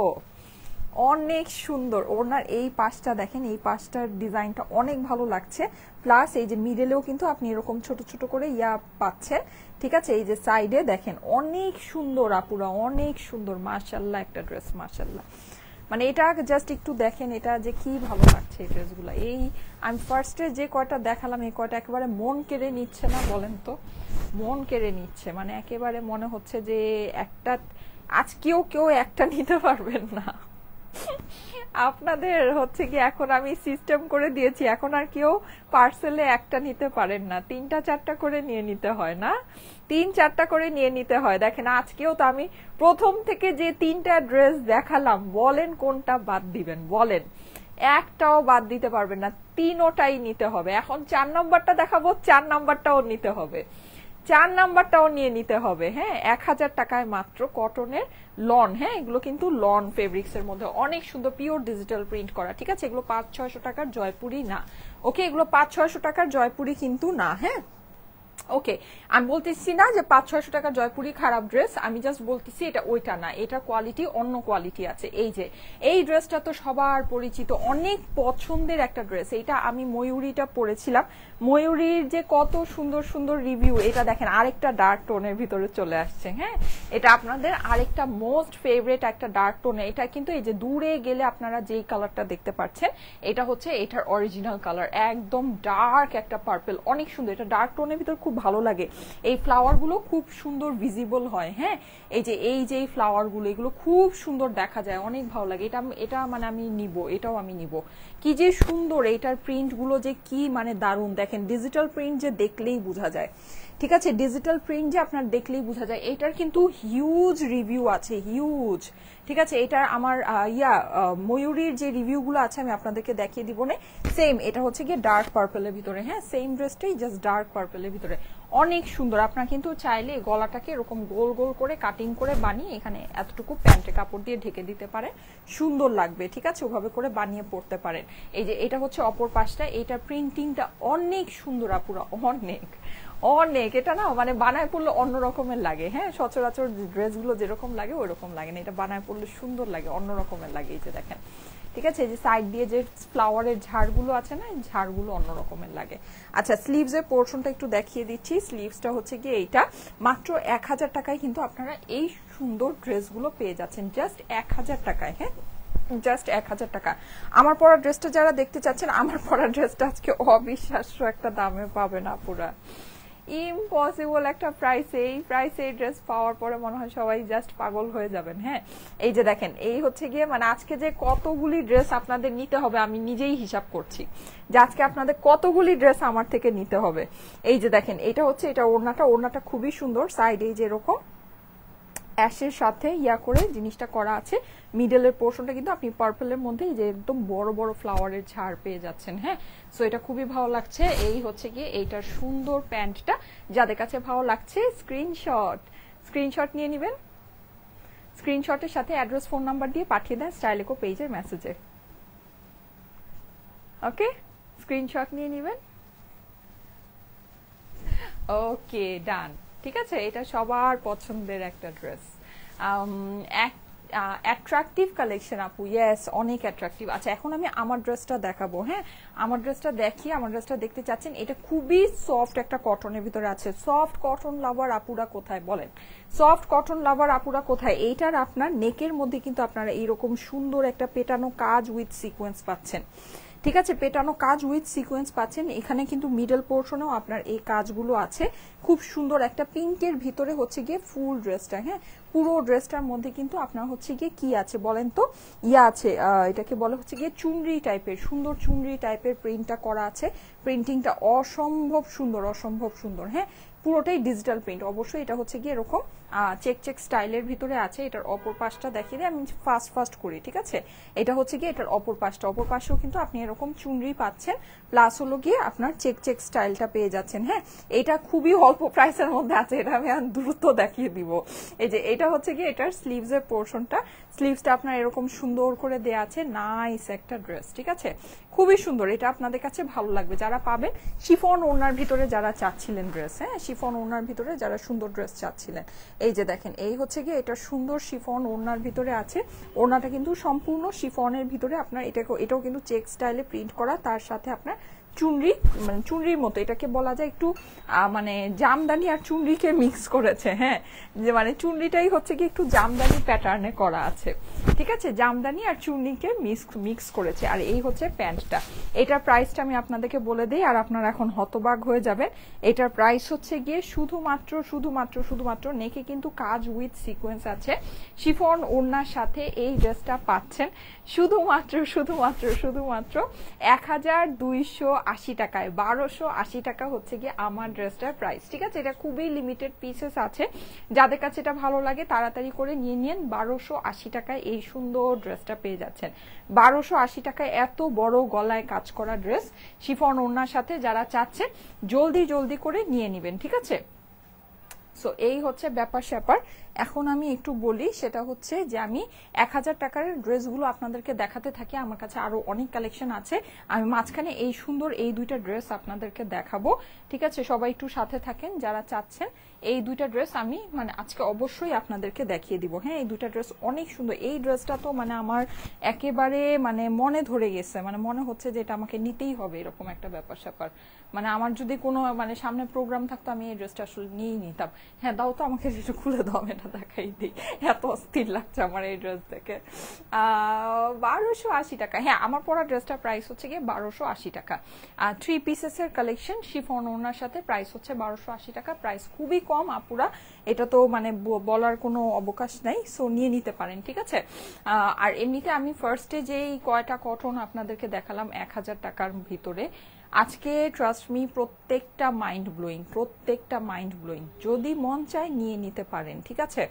অনেক সুন্দর। ওড়নার এই পাশটা দেখেন, এই পাশটার ডিজাইনটা অনেক ভালো লাগছে। প্লাস এই যে মিডলেও কিন্তু আপনি এরকম ছোট ছোট করে ইয়া পাচ্ছেন। ঠিক আছে, এই যে সাইডে দেখেন অনেক সুন্দর আপুরা, অনেক সুন্দর, মাশাআল্লাহ একটা ড্রেস, মাশাআল্লাহ। মানে এটা জাস্ট একটু দেখেন, এটা যে কি ভালো লাগছে এই ড্রেসগুলো। এই আমি ফার্স্টে যে কয়টা দেখালাম, এই কয়টা একেবারে মন কেড়ে নিচ্ছে না বলেন তো? মন কেড়ে নিচ্ছে, মানে একেবারে মনে হচ্ছে যে একটা, আজকেও কেউ একটা নিতে পারবেন না। আপনাদের হচ্ছে কি এখন আমি সিস্টেম করে দিয়েছি, এখন আর কেউ পার্সেলে একটা নিতে পারেন না, 3টা-4টা করে নিয়ে নিতে হয় না, 3-4টা করে নিয়ে নিতে হয়। দেখেন আজকেও তো আমি প্রথম থেকে যে 3টা ড্রেস দেখালাম, বলেন কোনটা বাদ দিবেন? বলেন, একটাও বাদ দিতে পারবেন না, 3টাই নিতে হবে। এখন 4 নাম্বারটা দেখাবো, 4 নাম্বারটাও নিতে হবে, 4 নাম্বারটাও নিয়ে নিতে হবে। হ্যাঁ, 1000 টাকায় মাত্র কটনের লন। হ্যাঁ, এগুলো কিন্তু লন ফেব্রিক্স এর মধ্যে অনেক সুন্দর, পিওর ডিজিটাল প্রিন্ট করা। ঠিক আছে, এগুলো 500-600 টাকার জয়পুরি না। ওকে, এগুলো 500-600 টাকার জয়পুরি কিন্তু না। হ্যাঁ, ওকে, আমি বলতেছি না যে 500-600 টাকা জয়পুরি খারাপ ড্রেস, আমি জাস্ট বলতেছি এটা ওইটা না, এটা কোয়ালিটি অন্য কোয়ালিটি আছে। এই যে এই ড্রেসটা তো সবার পরিচিত, অনেক পছন্দের একটা ড্রেস। এটা আমি ময়ূরীটা পরেছিলাম, ময়ূরীর যে কত সুন্দর সুন্দর রিভিউ। এটা দেখেন আরেকটা ডার্ক টোনের ভিতরে চলে আসছে। হ্যাঁ, এটা আপনাদের আরেকটা মোস্ট ফেভারিট একটা ডার্ক টোনে। এটা কিন্তু এই যে দূরে গেলে আপনারা যেই কালারটা দেখতে পাচ্ছেন এটা হচ্ছে এটার অরিজিনাল কালার, একদম ডার্ক একটা পার্পল, অনেক সুন্দর। এটা ডার্ক টোনের ভিতর খুব ভালো লাগে, এই ফ্লাওয়ার গুলো খুব সুন্দর ভিজিবল হয়। হ্যাঁ, এই যে এই ফ্লাওয়ার গুলো এগুলো খুব সুন্দর দেখা যায়, অনেক ভালো লাগে। এটা মানে আমি নিব, এটাও আমি নিব। কি যে সুন্দর এইটার প্রিন্ট গুলো, যে কি মানে দারুণ। দেখেন ডিজিটাল প্রিন্ট যে দেখলেই বোঝা যায়, ঠিক আছে, ডিজিটাল প্রিন্ট যে আপনার দেখলেই বোঝা যায়। এটার কিন্তু হিউজ রিভিউ আছে, হিউজ। ঠিক আছে, এটার আমার ময়ূরীর যে রিভিউ গুলো আছে আমি আপনাদেরকে দেখিয়ে দিব না। সেম এটা হচ্ছে গিয়ে ডার্ক পার্পলের ভিতরে। হ্যাঁ, সেম ড্রেসটাই জাস্ট ডার্ক পার্পলের ভিতরে, অনেক সুন্দর। আপনারা কিন্তু চাইলে গলাটাকে এরকম গোল গোল করে কাটিং করে বানিয়ে এখানে এতটুকু প্যান্টে কাপড় দিয়ে ঢেকে দিতে পারে, সুন্দর লাগবে। ঠিক আছে, ওভাবে করে বানিয়ে পড়তে পারেন। এই যে এটা হচ্ছে অপর পাশটা, এইটার প্রিন্টিংটা অনেক সুন্দর আপুরা, অনেক অনেক। এটা না মানে বানায় পড়লে অন্য রকমের লাগে। হ্যাঁ, সচরাচর ড্রেসগুলো যেরকম লাগে ওই রকম লাগে না, এটা বানায় পড়লে সুন্দর লাগে, অন্য রকমের লাগে। এই যে দেখেন, ঠিক আছে, এই যে সাইড দিয়ে যে ফ্লাওয়ারের ঝাড়গুলো আছে না, এই ঝাড়গুলো অন্য রকমের লাগে। আচ্ছা, স্লিভস এর পোর্শনটা একটু দেখিয়ে দিচ্ছি। স্লিভসটা হচ্ছে গিয়ে এইটা মাত্র 1000 টাকায় কিন্তু আপনারা এই সুন্দর ড্রেসগুলো পেয়ে যাচ্ছেন, জাস্ট 1000 টাকায়। হ্যাঁ, জাস্ট 1000 টাকা। আমার পরা ড্রেসটা যারা দেখতে চাচ্ছেন, আমার পরা ড্রেসটা আজকে অবিশ্বাস্য একটা দামে পাবে না, পুরা ইম্পসিবল একটা প্রাইসে। এই প্রাইসে এই ড্রেস পাওয়ার পরে মনে হয় সবাই জাস্ট পাগল হয়ে যাবেন। হ্যাঁ, এই যে দেখেন, এই হচ্ছে গিয়ে মানে আজকে যে কতগুলি ড্রেস আপনাদের নিতে হবে আমি নিজেই হিসাব করছি যে আজকে আপনাদের কতগুলি ড্রেস আমার থেকে নিতে হবে। এই যে দেখেন, এটা হচ্ছে এটা ওড়নাটা খুবই সুন্দর, সাইডে যে এরকম অ্যাশের সাথে করে জিনিসটা করা আছে। মিডলের পোর্শনটা কিন্তু আপনি পার্পলের মধ্যে যে একদম বড় বড় ফ্লাওয়ারের ঝাড় পেয়ে যাচ্ছেন। হ্যাঁ, সো এটা খুবই ভালো লাগছে। এই হচ্ছে গিয়ে এইটার সুন্দর প্যান্টটা, যাদের কাছে ভালো লাগছে স্ক্রিনশট নিয়ে নেবেন। স্ক্রিনশটের সাথে অ্যাড্রেস ফোন নাম্বার দিয়ে পাঠিয়ে দেন স্টাইলেকো পেজের মেসেজে। ওকে, স্ক্রিনশট নিয়ে নেবেন। ওকে, ডান। ঠিক আছে, এটা সবার পছন্দের একটা ড্রেস, অ্যাট্রাকটিভ কালেকশন আপু। ইয়েস, অনেক অ্যাট্রাকটিভ। আচ্ছা, এখন আমি আমার ড্রেসটা দেখাবো। হ্যাঁ, আমার ড্রেসটা দেখতে চাচ্ছেন। এটা খুবই সফট একটা কটনের ভিতরে আছে। সফট কটন লাভার আপুরা কোথায় বলেন, সফট কটন লাভার আপুরা কোথায়? এইটার আপনার নেকের মধ্যে কিন্তু আপনারা এইরকম সুন্দর একটা পেটানো কাজ উইথ সিকোয়েন্স পাচ্ছেন। ঠিক আছে, পেটানো কাজ উইথ সিকোয়েন্স পাচ্ছেন। এখানে কিন্তু মিডল পোর্শনেও আপনার এই কাজগুলো আছে, খুব সুন্দর একটা পিঙ্কের ভিতরে হচ্ছে গিয়ে ফুল ড্রেসটা। হ্যাঁ, পুরো ড্রেসটার মধ্যে কিন্তু আপনার হচ্ছে গিয়ে কি আছে বলেন তো, আছে এটাকে বলে হচ্ছে গিয়ে চুনরি টাইপের, সুন্দর চুনরি টাইপের প্রিন্টটা করা আছে। প্রিন্টিংটা অসম্ভব সুন্দর। হ্যাঁ, পুরোটাই ডিজিটাল প্রিন্ট। অবশ্যই এটা হচ্ছে গিয়ে এরকম চেক স্টাইলের ভিতরে আছে। এটার অপর পাশটা দেখিয়ে দিই, আমি ফাস্ট করি। ঠিক আছে, এটা হচ্ছে গিয়ে এটার অপর পাশেও কিন্তু আপনি এরকম চুনরি পাচ্ছেন, প্লাস হলো গিয়ে আপনার চেক স্টাইলটা পেয়ে যাচ্ছেন। হ্যাঁ, এটা খুবই অল্প প্রাইসের মধ্যে আছে, এটা আমি দ্রুত দেখিয়ে দিব। এই যে এটা হচ্ছে গিয়ে এটার স্লিভস এর পোর্শনটা, স্লিভসটা আপনার এরকম সুন্দর করে দেয়া আছে। নাইস একটা ড্রেস, ঠিক আছে, খুবই সুন্দর। এটা আপনাদের কাছে ভালো লাগবে যারা পাবেন। শিফন ওড়নার ভিতরে যারা চাচ্ছিলেন ড্রেস, হ্যাঁ, শিফন ওড়নার ভিতরে যারা সুন্দর ড্রেস চাচ্ছিলেন, এই যে দেখেন, এই হচ্ছে গিয়ে এটা সুন্দর শিফন ওড়নার ভিতরে আছে। ওড়নাটা কিন্তু সম্পূর্ণ শিফনের ভিতরে আপনার এটাও কিন্তু চেক স্টাইলে প্রিন্ট করা, তার সাথে আপনার চুনরি, মানে চুনরির মতো এটাকে বলা যায়, একটু মানে জামদানি আর চুনরিকে মিক্স করেছে। হ্যাঁ, যে মানে চুনরিটাই হচ্ছে কি একটু জামদানি প্যাটার্নে করা আছে। ঠিক আছে, জামদানি আর চুনরিকে মিক্স করেছে। আর এই হচ্ছে প্যান্টটা। এটার প্রাইসটা আমি আপনাদেরকে বলে দিই, আর আপনারা এখন হতবাক হয়ে যাবেন। এটার প্রাইস হচ্ছে গিয়ে শুধুমাত্র নেকে কিন্তু কাজ উইথ সিকোয়েন্স আছে, শিফন ওড়নার সাথে এই ড্রেসটা পাচ্ছেন শুধুমাত্র 1280 টাকায়। 1280 টাকা হচ্ছে গিয়ে আমার ড্রেসটার প্রাইস। ঠিক আছে, এটা খুবই লিমিটেড পিসেস আছে, যাদের কাছে এটা ভালো লাগে তাড়াতাড়ি করে নিয়ে নিন। 1280 টাকায় এই সুন্দর ড্রেসটা পেয়ে যাচ্ছেন। 1280 টাকায় এত বড় গলায় কাজ করা ড্রেস শিফন ওড়নার সাথে যারা চাচ্ছেন জলদি করে নিয়ে নেবেন। ঠিক আছে, সো এই হচ্ছে ব্যাপার স্যাপার। এখন আমি একটু বলি, সেটা হচ্ছে যে আমি 1000 টাকার ড্রেসগুলো আপনাদেরকে দেখাতে থাকি। আমার কাছে আরো অনেক কালেকশন আছে, আমি মাঝখানে এই সুন্দর এই দুইটা ড্রেস আপনাদেরকে দেখাবো। ঠিক আছে, সবাই একটু সাথে থাকেন যারা চাচ্ছেন। এই দুইটা ড্রেস আমি মানে আজকে অবশ্যই আপনাদেরকে দেখিয়ে দিব। হ্যাঁ, এই দুইটা ড্রেস অনেক সুন্দর। এই ড্রেসটা তো মানে আমার একেবারে মানে মনে ধরে গেছে, মানে মনে হচ্ছে যে এটা আমাকে নিতেই হবে, এরকম একটা ব্যাপার স্যাপার। মানে আমার যদি কোনো মানে সামনে প্রোগ্রাম থাকতো আমি এই ড্রেসটা আসলে নিয়েই নিতাম। হ্যাঁ, দাও তো আমাকে একটু খুলে দাও, এটা দেখাই দিই, এত অস্থির লাগছে আমার এই ড্রেস দেখে। 1280 টাকা। হ্যাঁ, আমার পরা ড্রেসটার প্রাইস হচ্ছে গিয়ে 1280 টাকা। 3 পিসেস এর কালেকশন, শিফন ওড়নার সাথে, প্রাইস হচ্ছে 1280 টাকা। প্রাইস খুবই কম আপুরা, এটা তো মানে বলার কোনো অবকাশ নাই। সো নিয়ে নিতে পারেন, ঠিক আছে। আর এমনিতে আমি ফার্স্টে যেই কয়টা কটন আপনাদেরকে দেখালাম 1000 টাকার ভিতরে, আজকে ট্রাস্ট মি প্রত্যেকটা মাইন্ড ব্লোয়িং, প্রত্যেকটা মাইন্ড ব্লোয়িং। যদি মন চায় নিয়ে নিতে পারেন, ঠিক আছে।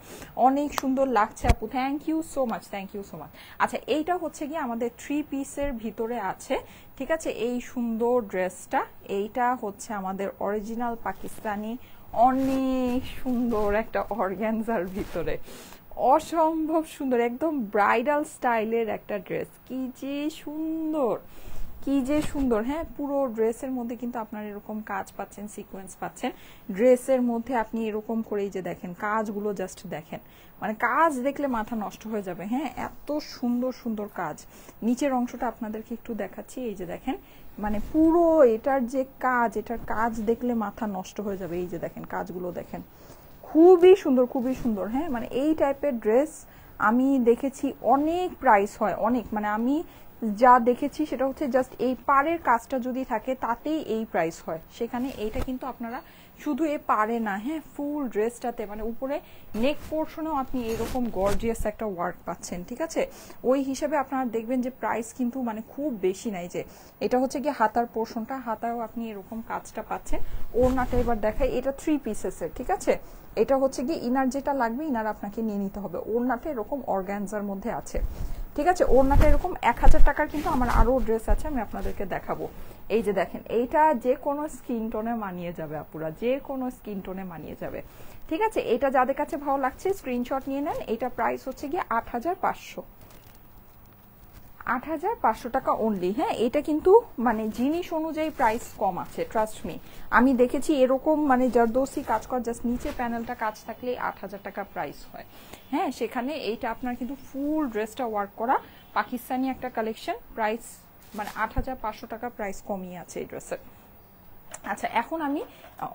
অনেক সুন্দর লাগছে আপু, thank you so much, thank you so much. আচ্ছা, এইটা হচ্ছে কি আমাদের 3 পিসের ভিতরে আছে, ঠিক আছে। এই সুন্দর ড্রেসটা, এইটা হচ্ছে আমাদের অরিজিনাল পাকিস্তানি, অনেক সুন্দর একটা অর্গানজার ভিতরে, অসম্ভব সুন্দর, একদম ব্রাইডাল স্টাইলের একটা ড্রেস। কি যে সুন্দর, কি যে সুন্দর। হ্যাঁ, পুরো ড্রেসের মধ্যে কিন্তু আপনার এরকম কাজ পাচ্ছেন, সিকোয়েন্স পাচ্ছেন ড্রেসের মধ্যে। আপনি এরকম করেই যে দেখেন কাজগুলো, জাস্ট দেখেন, মানে কাজ দেখলে মাথা নষ্ট হয়ে যাবে। হ্যাঁ, এত সুন্দর সুন্দর কাজ। নিচের অংশটা আপনাদেরকে একটু দেখাচ্ছি, এই যে দেখেন, মানে পুরো এটার যে কাজ, এটার কাজ দেখলে মাথা নষ্ট হয়ে যাবে। এই যে দেখেন কাজগুলো দেখেন, খুবই সুন্দর, খুবই সুন্দর। হ্যাঁ, মানে এই টাইপের ড্রেস আমি দেখেছি অনেক প্রাইস হয়, অনেক, মানে আমি যা দেখেছি সেটা হচ্ছে জাস্ট এই পাড়ের কাজটা যদি থাকে তাতেই এই প্রাইস হয়। সেখানে এইটা কিন্তু আপনারা শুধু এ পারে না, হ্যাঁ, ফুল ড্রেসটাতে মানে উপরে নেক পোর্শনেও আপনি এরকম গর্জিয়াস একটা ওয়ার্ক পাচ্ছেন, ঠিক আছে। ওই হিসেবে আপনারা দেখবেন যে প্রাইস কিন্তু মানে খুব বেশি নাই। যে এটা হচ্ছে কি হাতার পোর্শনটা, হাতায়ও আপনি এরকম কাজটা পাচ্ছেন। ওড়নাটা এবার দেখাই, এটা 3 পিসেসের, ঠিক আছে। এটা হচ্ছে কি ইনার যেটা লাগবে, ইনার আপনাকে নিয়ে নিতে হবে। ওড়নাটা এরকম অর্গানজার মধ্যে আছে, ঠিক আছে। ওড়নাটা এরকম 1000 টাকার কিন্তু আমার আরো ড্রেস আছে, আমি আপনাদেরকে দেখাবো। এই যে দেখেন, এইটা যে কোনো স্কিন টোনে মানিয়ে যাবে আপুরা, যে কোনো স্কিন টোনে মানিয়ে যাবে, ঠিক আছে। এটা যাদের কাছে ভালো লাগছে স্ক্রিনশট নিয়ে নেন। এটা প্রাইস হচ্ছে গিয়ে 8500, 8500 টাকা অনলি। হ্যাঁ, এটা কিন্তু মানে জিনিস অনুযায়ী প্রাইস কম আছে, ট্রাস্ট মি। আমি দেখেছি এরকম মানে জারদোসি কাজ কর, জাস্ট নিচে প্যানেলটা কাজ থাকলে 8000 টাকা প্রাইস হয়। হ্যাঁ, সেখানে এইটা আপনার কিন্তু ফুল ড্রেসটা ওয়ার্ক করা পাকিস্তানি একটা কালেকশন, প্রাইস মানে 8500 টাকা প্রাইস কমিয়ে আছে এই ড্রেসের। আচ্ছা, এখন আমি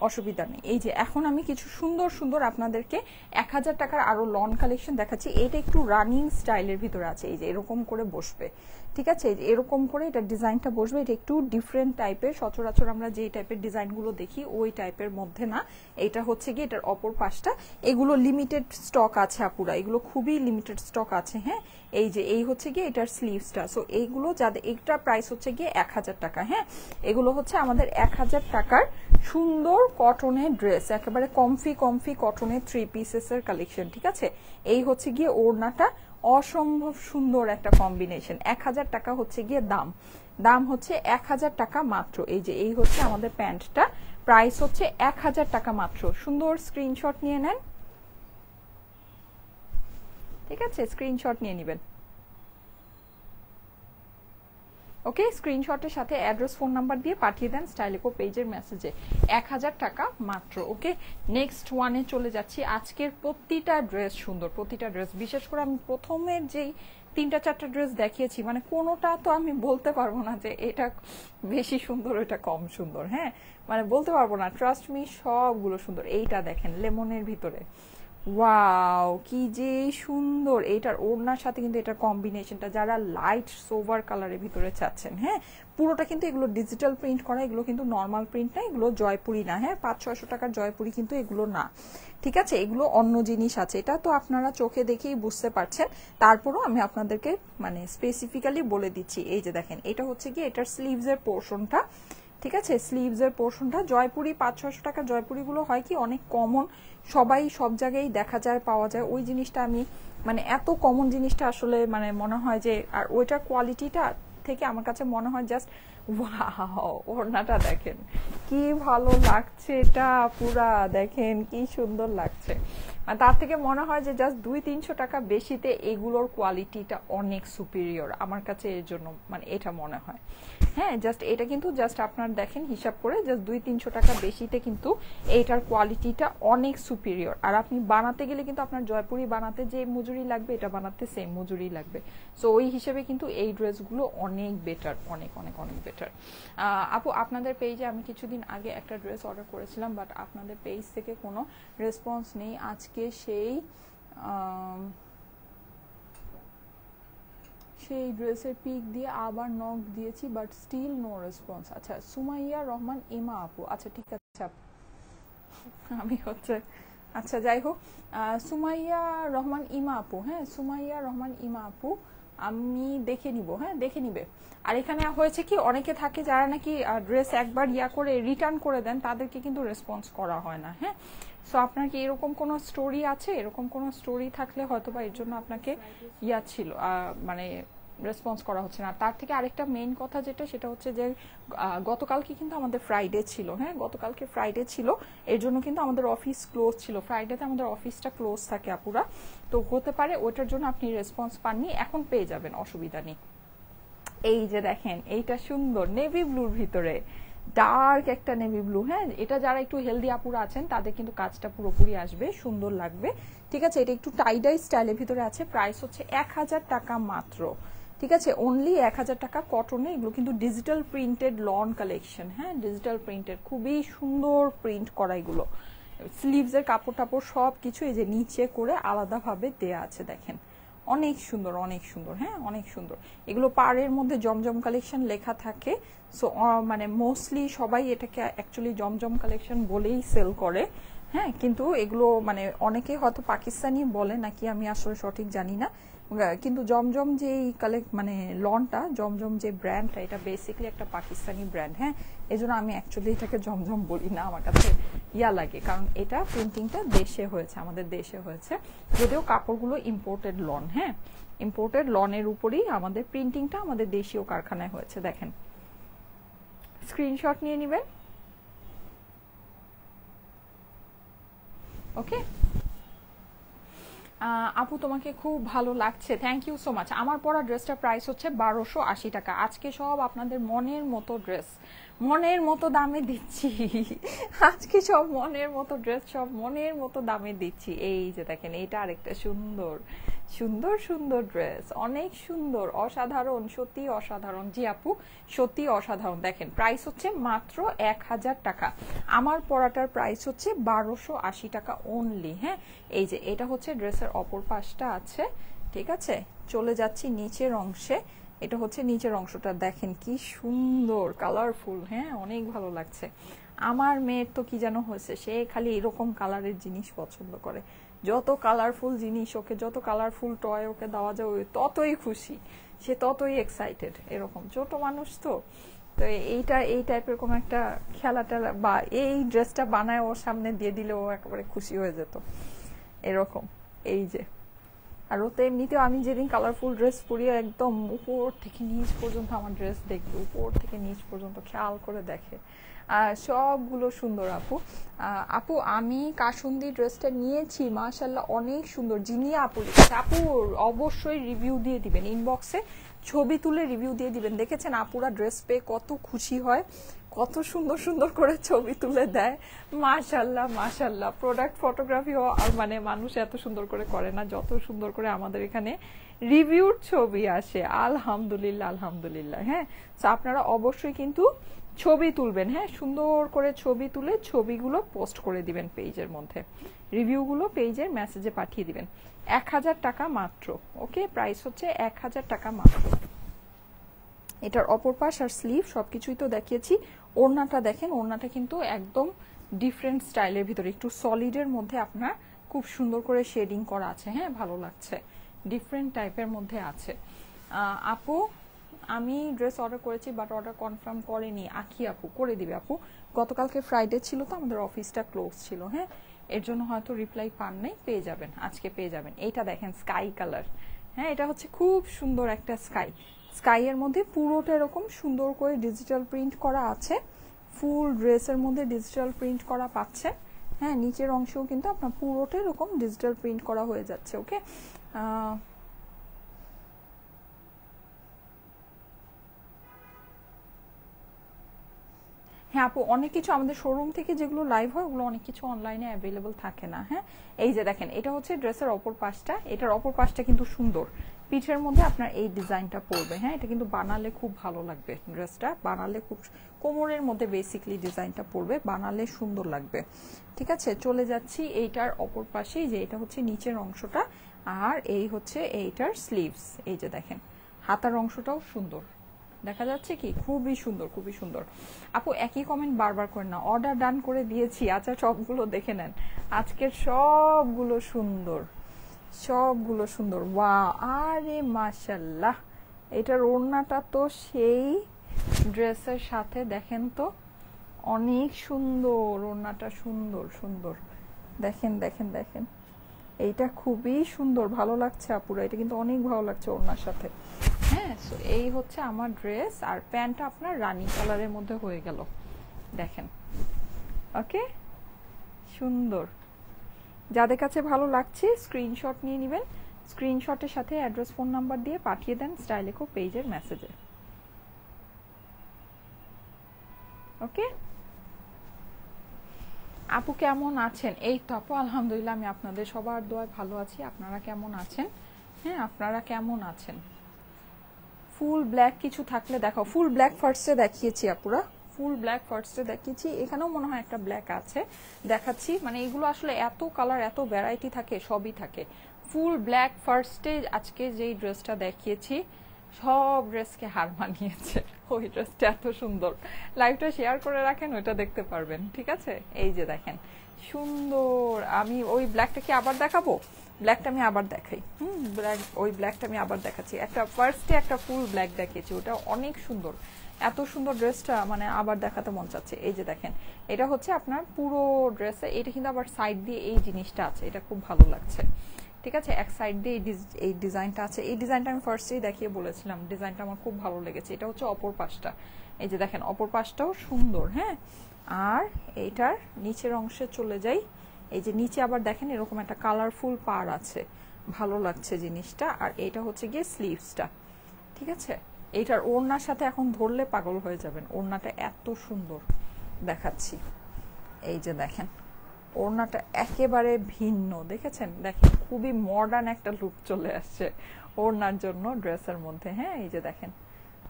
অসুবিধা নেই, এই যে এখন আমি কিছু সুন্দর সুন্দর আপনাদেরকে 1000 টাকার আরো লন কালেকশন দেখাচ্ছি। এটা একটু রানিং স্টাইলের ভিতরে আছে, এই যে এরকম করে বসবে, ঠিক আছে। এরকম করে এটা ডিজাইনটা বসবে, এটা একটু ডিফারেন্ট টাইপের। সচরাচর আমরা যে টাইপের ডিজাইনগুলো দেখি ওই টাইপের মধ্যে না। এটা হচ্ছে কি এটার অপর পাশটা, এগুলো লিমিটেড স্টক আছে আপুরা, এগুলো খুবই লিমিটেড স্টক আছে। হ্যাঁ, এই যে এই হচ্ছে গিয়ে এটার স্লিভসটা। সো এইগুলো যাদের, এইটা প্রাইস হচ্ছে গিয়ে 1000 টাকা। হ্যাঁ, এগুলো হচ্ছে আমাদের 1000 টাকার সুন্দর কটনের ড্রেস, একেবারে কমফি কমফি কটনের 3 পিসেসের কালেকশন, ঠিক আছে। এই হচ্ছে গিয়ে ওড়নাটা, অসম্ভব সুন্দর একটা কম্বিনেশন। 1000 টাকা হচ্ছে গিয়ে দাম, দাম হচ্ছে 1000 টাকা মাত্র। এই যে এই হচ্ছে আমাদের প্যান্টটা, প্রাইস হচ্ছে 1000 টাকা মাত্র। সুন্দর স্ক্রিনশট নিয়ে নেন, ঠিক আছে, স্ক্রিনশট নিয়ে নেবেন। ওকে, স্ক্রিনশটের সাথে অ্যাড্রেস ফোন নাম্বার দিয়ে পাঠিয়ে দেন স্টাইলিকো পেজের মেসেজে। 1000 টাকা মাত্র। ওকে, নেক্সট ওয়ানে চলে যাচ্ছি। আজকের প্রতিটা ড্রেস সুন্দর, প্রতিটা ড্রেস। বিশেষ করে আমি প্রথমের যেই 3-4টা ড্রেস দেখিয়েছি, মানে কোনোটা তো আমি বলতে পারবো না যে এটা বেশি সুন্দর এটা কম সুন্দর। হ্যাঁ, মানে বলতে পারবো না, ট্রাস্ট মি, সবগুলো সুন্দর। এইটা দেখেন লেমনের ভিতরে, ওয়াও কি যে সুন্দর। এইটার ওড়নার সাথে কিন্তু এটার কম্বিনেশনটা, যারা লাইট সোভার কালারের ভিতরে চাচ্ছেন, হ্যাঁ, পুরোটা কিন্তু এগুলো ডিজিটাল প্রিন্ট করা, এগুলো কিন্তু নর্মাল প্রিন্ট না, এগুলো জয়পুরি না। হ্যাঁ, 500-600 টাকার জয়পুরি কিন্তু এগুলো না, ঠিক আছে। এগুলো অন্য জিনিস আছে, এটা তো আপনারা চোখে দেখেই বুঝতে পারছেন। তারপরও আমি আপনাদেরকে মানে স্পেসিফিক্যালি বলে দিচ্ছি। এই যে দেখেন, এটা হচ্ছে কি এটার স্লিভসের পোর্শনটা, ঠিক আছে। স্লিভসের পোর্শনটা জয়পুরি, 500-600 টাকার জয়পুরিগুলো হয় কি অনেক কমন, সবাই সব জায়গায় দেখা যায়, পাওয়া যায়। ওই জিনিসটা আমি মানে এত কমন জিনিসটা আসলে মানে মনে হয় যে, আর ওইটার কোয়ালিটিটা থেকে আমার কাছে মনে হয় জাস্ট ওয়াও, ওড়নাটা দেখেন কি ভালো লাগছে, এটা পুরা দেখেন কি সুন্দর লাগছে। আর তার থেকে মনে হয় যে জাস্ট 200-300 টাকা বেশিতে এগুলোর কোয়ালিটিটা অনেক সুপিরিয়র আমার কাছে, এর জন্য মানে এটা মনে হয়। হ্যাঁ, জাস্ট এটা কিন্তু জাস্ট আপনার দেখেন হিসাব করে জাস্ট 200-300 টাকা বেশিতে কিন্তু এইটার কোয়ালিটিটা অনেক সুপিরিয়র। আর আপনি বানাতে গেলে কিন্তু আপনার জয়পুরি বানাতে যে মজুরি লাগবে এটা বানাতে সেম মজুরি লাগবে। সো ওই হিসেবে কিন্তু এই ড্রেসগুলো অনেক বেটার, অনেক অনেক অনেক বেটার। আপু আপনাদের পেজে আমি কিছুদিন আগে একটা ড্রেস অর্ডার করেছিলাম, বাট আপনাদের পেজ থেকে কোনো রেসপন্স নেই। আজকে সেই ড্রেসের পিক দিয়ে আবার নক দিয়েছি, বাট স্টিল নো রেসপন্স। আচ্ছা, সুমাইয়া রহমান ইমা আপু, আচ্ছা ঠিক আছে আমি আচ্ছা যাই হোক, সুমাইয়া রহমান ইমা আপু, হ্যাঁ সুমাইয়া রহমান ইমা আপু আমি দেখে নিব, হ্যাঁ দেখে নিবে। আর এখানে হয়েছে কি, অনেকে থাকে যারা নাকি ড্রেস একবার করে রিটার্ন করে দেন, তাদেরকে কিন্তু রেসপন্স করা হয় না। হ্যাঁ, সো আপনার কি এরকম কোনো স্টোরি আছে? এরকম কোনো স্টোরি থাকলে হয়তো বা এর জন্য আপনাকে ছিল মানে রেসপন্স করা হচ্ছে না। তার থেকে আরেকটা মেইন কথা যেটা, সেটা হচ্ছে যে গতকালকে কিন্তু আমাদের ফ্রাইডে ছিল। হ্যাঁ, গতকালকে ফ্রাইডে ছিল, এর জন্য কিন্তু আমাদের অফিস ক্লোজ ছিল। ফ্রাইডেতে আমাদের অফিসটা ক্লোজ থাকে আপুরা, তো হতে পারে ওইটার জন্য আপনি রেসপন্স পাননি, এখন পেয়ে যাবেন, অসুবিধা নেই। এই যে দেখেন, এইটা সুন্দর নেভি ব্লুর ভিতরে ডার্ক একটা নেভি ব্লু। হ্যাঁ, এটা যারা একটু হেলদি আপুরা আছেন তাদের কিন্তু কাজটা পুরোপুরি আসবে, সুন্দর লাগবে। ঠিক আছে, এটা একটু টাইডাই স্টাইলের ভিতরে আছে। প্রাইস হচ্ছে 1000 টাকা মাত্র। ঠিক আছে, অনলি 1000 টাকা কটনে। এগুলো কিন্তু ডিজিটাল প্রিন্টেড লন কালেকশন। হ্যাঁ, ডিজিটাল প্রিন্টেড, খুবই সুন্দর প্রিন্ট করা এগুলো। স্লিভসের কাপড় টাপড় সব কিছু এই যে নিচে করে আলাদাভাবে দেয়া আছে, দেখেন অনেক সুন্দর, অনেক সুন্দর। হ্যাঁ, অনেক সুন্দর। এগুলো পাড়ের মধ্যে জমজম কালেকশন লেখা থাকে। সো মানে মোস্টলি সবাই এটাকে অ্যাকচুয়ালি জমজম কালেকশন বলেই সেল করে। হ্যাঁ, কিন্তু এগুলো মানে অনেকে হয়তো পাকিস্তানি বলে নাকি, আমি আসলে সঠিক জানি না। কিন্তু জমজম যে মানে লনটা, জমজম যে ব্র্যান্ডটা, এটা বেসিক্যালি একটা পাকিস্তানি ব্র্যান্ড। হ্যাঁ, এই জন্য আমি অ্যাকচুয়ালি এটাকে জমজম বলি না, আমার কাছে লাগে, কারণ এটা প্রিন্টিংটা দেশে হয়েছে, আমাদের দেশে হয়েছে, যদিও কাপড়গুলো ইম্পোর্টেড লন। হ্যাঁ, ইম্পোর্টেড লনের উপরই আমাদের প্রিন্টিংটা আমাদের দেশীয় কারখানায় হয়েছে। দেখেন, স্ক্রিনশট নিয়ে নেবেন। ওকে আপু, তোমাকে খুব ভালো লাগছে, থ্যাংক ইউ সো মাচ। আমার পরা ড্রেসটার প্রাইস হচ্ছে 1280 টাকা। আজকে সব আপনাদের মনের মতো ড্রেস, মনের মতো দামে দিচ্ছি। আজকে সব মনের মতো ড্রেস, সব মনের মতো দামে দিচ্ছি। এই যে দেখেন, এইটা আরেকটা সুন্দর সুন্দর সুন্দর ড্রেস, অনেক সুন্দর, অসাধারণ, সত্যি অসাধারণ। জি আপু, সত্যি অসাধারণ। দেখেন, প্রাইস হচ্ছে মাত্র 1000 টাকা। আমার পরাটার প্রাইস হচ্ছে 1280 টাকা অনলি। হ্যাঁ, এই যে এটা হচ্ছে ড্রেসের অপর পাশটা আছে। ঠিক আছে, চলে যাচ্ছি নিচের অংশে। এটা হচ্ছে নিচের অংশটা, দেখেন কি সুন্দর কালারফুল। হ্যাঁ, অনেক ভালো লাগছে। আমার মেয়ের তো কি যেন হয়েছে, সে খালি এরকম কালারের জিনিস পছন্দ করে। যত কালারফুল জিনিস ওকে, যত কালারফুল টয় ওকে দেওয়া যায়, ওই ততই খুশি, সে ততই এক্সাইটেড। এরকম ছোট মানুষ তো, তো এইটা এই টাইপের কোনো একটা খেলা টেলা বা এই ড্রেসটা বানায় ওর সামনে দিয়ে দিলে ও একেবারে খুশি হয়ে যেত এরকম। এই যে, আর ও তো এমনিতেও আমি যেদিন কালারফুল ড্রেস পরিয়ে একদম উপর থেকে নিচ পর্যন্ত আমার ড্রেস দেখবে, উপর থেকে নিচ পর্যন্ত খেয়াল করে দেখে। সবগুলো সুন্দর আপু। আপু, আমি কাসুন্দি ড্রেসটা নিয়েছি, মাশাল্লাহ অনেক সুন্দর। যিনি আপু লিখেছে, আপু অবশ্যই রিভিউ দিয়ে দিবেন, ইনবক্সে ছবি তুলে রিভিউ দিয়ে দিবেন। দেখেছেন আপুরা ড্রেস পেয়ে কত খুশি হয়, কত সুন্দর সুন্দর করে ছবি তুলে দেয়। মাশাল্লাহ মাশাল্লাহ, প্রোডাক্ট ফটোগ্রাফিও মানে মানুষ এত সুন্দর করে করে না যত সুন্দর করে আমাদের এখানে রিভিউর ছবি আসে। আলহামদুলিল্লাহ আলহামদুলিল্লাহ। হ্যাঁ, তো আপনারা অবশ্যই কিন্তু ছবি তুলবেন। হ্যাঁ, সুন্দর করে ছবি তুলে ছবিগুলো পোস্ট করে দিবেন পেজের মধ্যে, রিভিউগুলো পেজের মেসেজে পাঠিয়ে দিবেন। 1000 টাকা মাত্র। ওকে, প্রাইস হচ্ছে 1000 টাকা মাত্র। এটার অপর পাশ আর স্লিভ সবকিছুই তো দেখিয়েছি। ওড়নাটা দেখেন, ওড়নাটা কিন্তু একদম ডিফারেন্ট স্টাইলের ভিতরে, একটু সলিডের মধ্যে আপনার খুব সুন্দর করে শেডিং করা আছে। হ্যাঁ, ভালো লাগছে, ডিফারেন্ট টাইপের মধ্যে আছে। আপু, আমি ড্রেস অর্ডার করেছি বাট অর্ডার কনফার্ম করেনি। আখি আপু করে দিবে আপু, গতকালকে ফ্রাইডে ছিল তো আমাদের অফিসটা ক্লোজ ছিল। হ্যাঁ, এর জন্য হয়তো রিপ্লাই পান নাই, পেয়ে যাবেন, আজকে পেয়ে যাবেন। এইটা দেখেন স্কাই কালার। হ্যাঁ, এটা হচ্ছে খুব সুন্দর একটা স্কাই, স্কাই এর মধ্যে পুরোটা এরকম সুন্দর করে ডিজিটাল প্রিন্ট করা আছে, ফুল ড্রেসের মধ্যে ডিজিটাল প্রিন্ট করা পাচ্ছেন। হ্যাঁ, নিচের অংশেও কিন্তু আপনার পুরোটা এরকম ডিজিটাল প্রিন্ট করা হয়ে যাচ্ছে। ওকে, হ্যাঁ আপু, অনেক কিছু আমাদের শোরুম থেকে যেগুলো লাইভ হয় ওগুলো অনেক কিছু অনলাইনে অ্যাভেলেবল থাকে না। হ্যাঁ, এই যে দেখেন এটা হচ্ছে ড্রেসের অপর পাশটা, এটার অপর পাশটা কিন্তু সুন্দর, পিঠের মধ্যে আপনার এই ডিজাইনটা পড়বে। হ্যাঁ, এটা কিন্তু বানালে খুব ভালো লাগবে, ড্রেসটা বানালে খুব, কোমরের মধ্যে বেসিকলি ডিজাইনটা পড়বে, বানালে সুন্দর লাগবে। ঠিক আছে, চলে যাচ্ছি এইটার অপর পাশেই, যে এটা হচ্ছে নিচের অংশটা, আর এই হচ্ছে এইটার স্লিভস। এই যে দেখেন হাতার অংশটাও সুন্দর দেখা যাচ্ছে, কি খুবই সুন্দর, খুবই সুন্দর। আপু একই কমেন্ট বারবার করেন না, অর্ডার ডান করে দিয়েছি। আচ্ছা, সবগুলো দেখে নেন, আজকের সবগুলো সুন্দর, সবগুলো সুন্দর। ওয়াও, আরে মাশাল্লাহ, এটার ওড়নাটা তো সেই ড্রেসের সাথে দেখেন তো, অনেক সুন্দর ওড়নাটা, সুন্দর সুন্দর। দেখেন দেখেন দেখেন, এইটা খুবই সুন্দর, ভালো লাগছে আপুরা, এটা কিন্তু অনেক ভালো লাগছে ওড়নার সাথে। হ্যাঁ, সো এই হচ্ছে আমার ড্রেস, আর প্যান্টটা আপনার রানি কালারের মধ্যে হয়ে গেল, দেখেন। ওকে, সুন্দর। যাদের কাছে ভালো লাগছে স্ক্রিনশট নিয়ে নেবেন, স্ক্রিনশটের সাথে অ্যাড্রেস ফোন নাম্বার দিয়ে পাঠিয়ে দেন স্টাইলেকো পেজের মেসেজে। ওকে আপু, কেমন আছেন? এই তো আপু আলহামদুলিল্লাহ, আমি আপনাদের সবার দোয়ায় ভালো আছি। আপনারা কেমন আছেন? হ্যাঁ, আপনারা কেমন আছেন? ফুল ব্ল্যাক কিছু থাকলে দেখাও। ফুল ব্ল্যাক ফার্স্টে দেখিয়েছি আপুরা, ফুল ব্ল্যাক ফার্স্টে দেখিয়েছি, এখানেও মনে হয় একটা ব্ল্যাক আছে, দেখাচ্ছি। মানে এগুলো আসলে এত কালার, এত ভ্যারাইটি থাকে, সবই থাকে। ফুল ব্ল্যাক ফার্স্টে আজকে যেই ড্রেসটা দেখিয়েছি, সব ড্রেসকে হার মানিয়েছে, ওই ড্রেসটা এত সুন্দর। লাইভটা শেয়ার করে রাখেন, ওইটা দেখতে পারবেন। ঠিক আছে, এই যে দেখেন সুন্দর। আমি ওই ব্ল্যাকটা কি আবার দেখাবো? ব্ল্যাকটা আমি আবার দেখাই। ব্ল্যাক, ওই ব্ল্যাকটা আমি আবার দেখাচ্ছি। একটা ফার্স্টে একটা ফুল ব্ল্যাক দেখিয়েছি, ওটা অনেক সুন্দর, এত সুন্দর ড্রেসটা মানে আবার দেখাতে মন চাচ্ছে। এই যে দেখেন, এটা হচ্ছে আপনার পুরো ড্রেসে, এটা কিন্তু আবার সাইড দিয়ে এই জিনিসটা আছে, এটা খুব ভালো লাগছে। ঠিক আছে, এক সাইড দিয়ে এই ডিজাইনটা আছে, এই ডিজাইনটা আমি ফার্স্টেই দেখিয়ে বলেছিলাম, ডিজাইনটা আমার খুব ভালো লেগেছে। এটা হচ্ছে অপর পাশটা, এই যে দেখেন অপর পাশটাও সুন্দর। হ্যাঁ, আর এইটার নিচের অংশে চলে যাই, এই যে নিচে আবার দেখেন এরকম একটা কালারফুল পার আছে, ভালো লাগছে জিনিসটা। আর এটা হচ্ছে গিয়ে স্লিভসটা। ঠিক আছে, এইটার ওড়নার সাথে এখন ধরলে পাগল হয়ে যাবেন, ওড়নাটা এত সুন্দর দেখাচ্ছি। এই যে দেখেন ওড়নাটা একেবারে ভিন্ন, দেখেছেন? দেখেন খুবই মডার্ন একটা লুক চলে আসছে ওড়নার জন্য ড্রেসের মধ্যে। হ্যাঁ, এই যে দেখেন,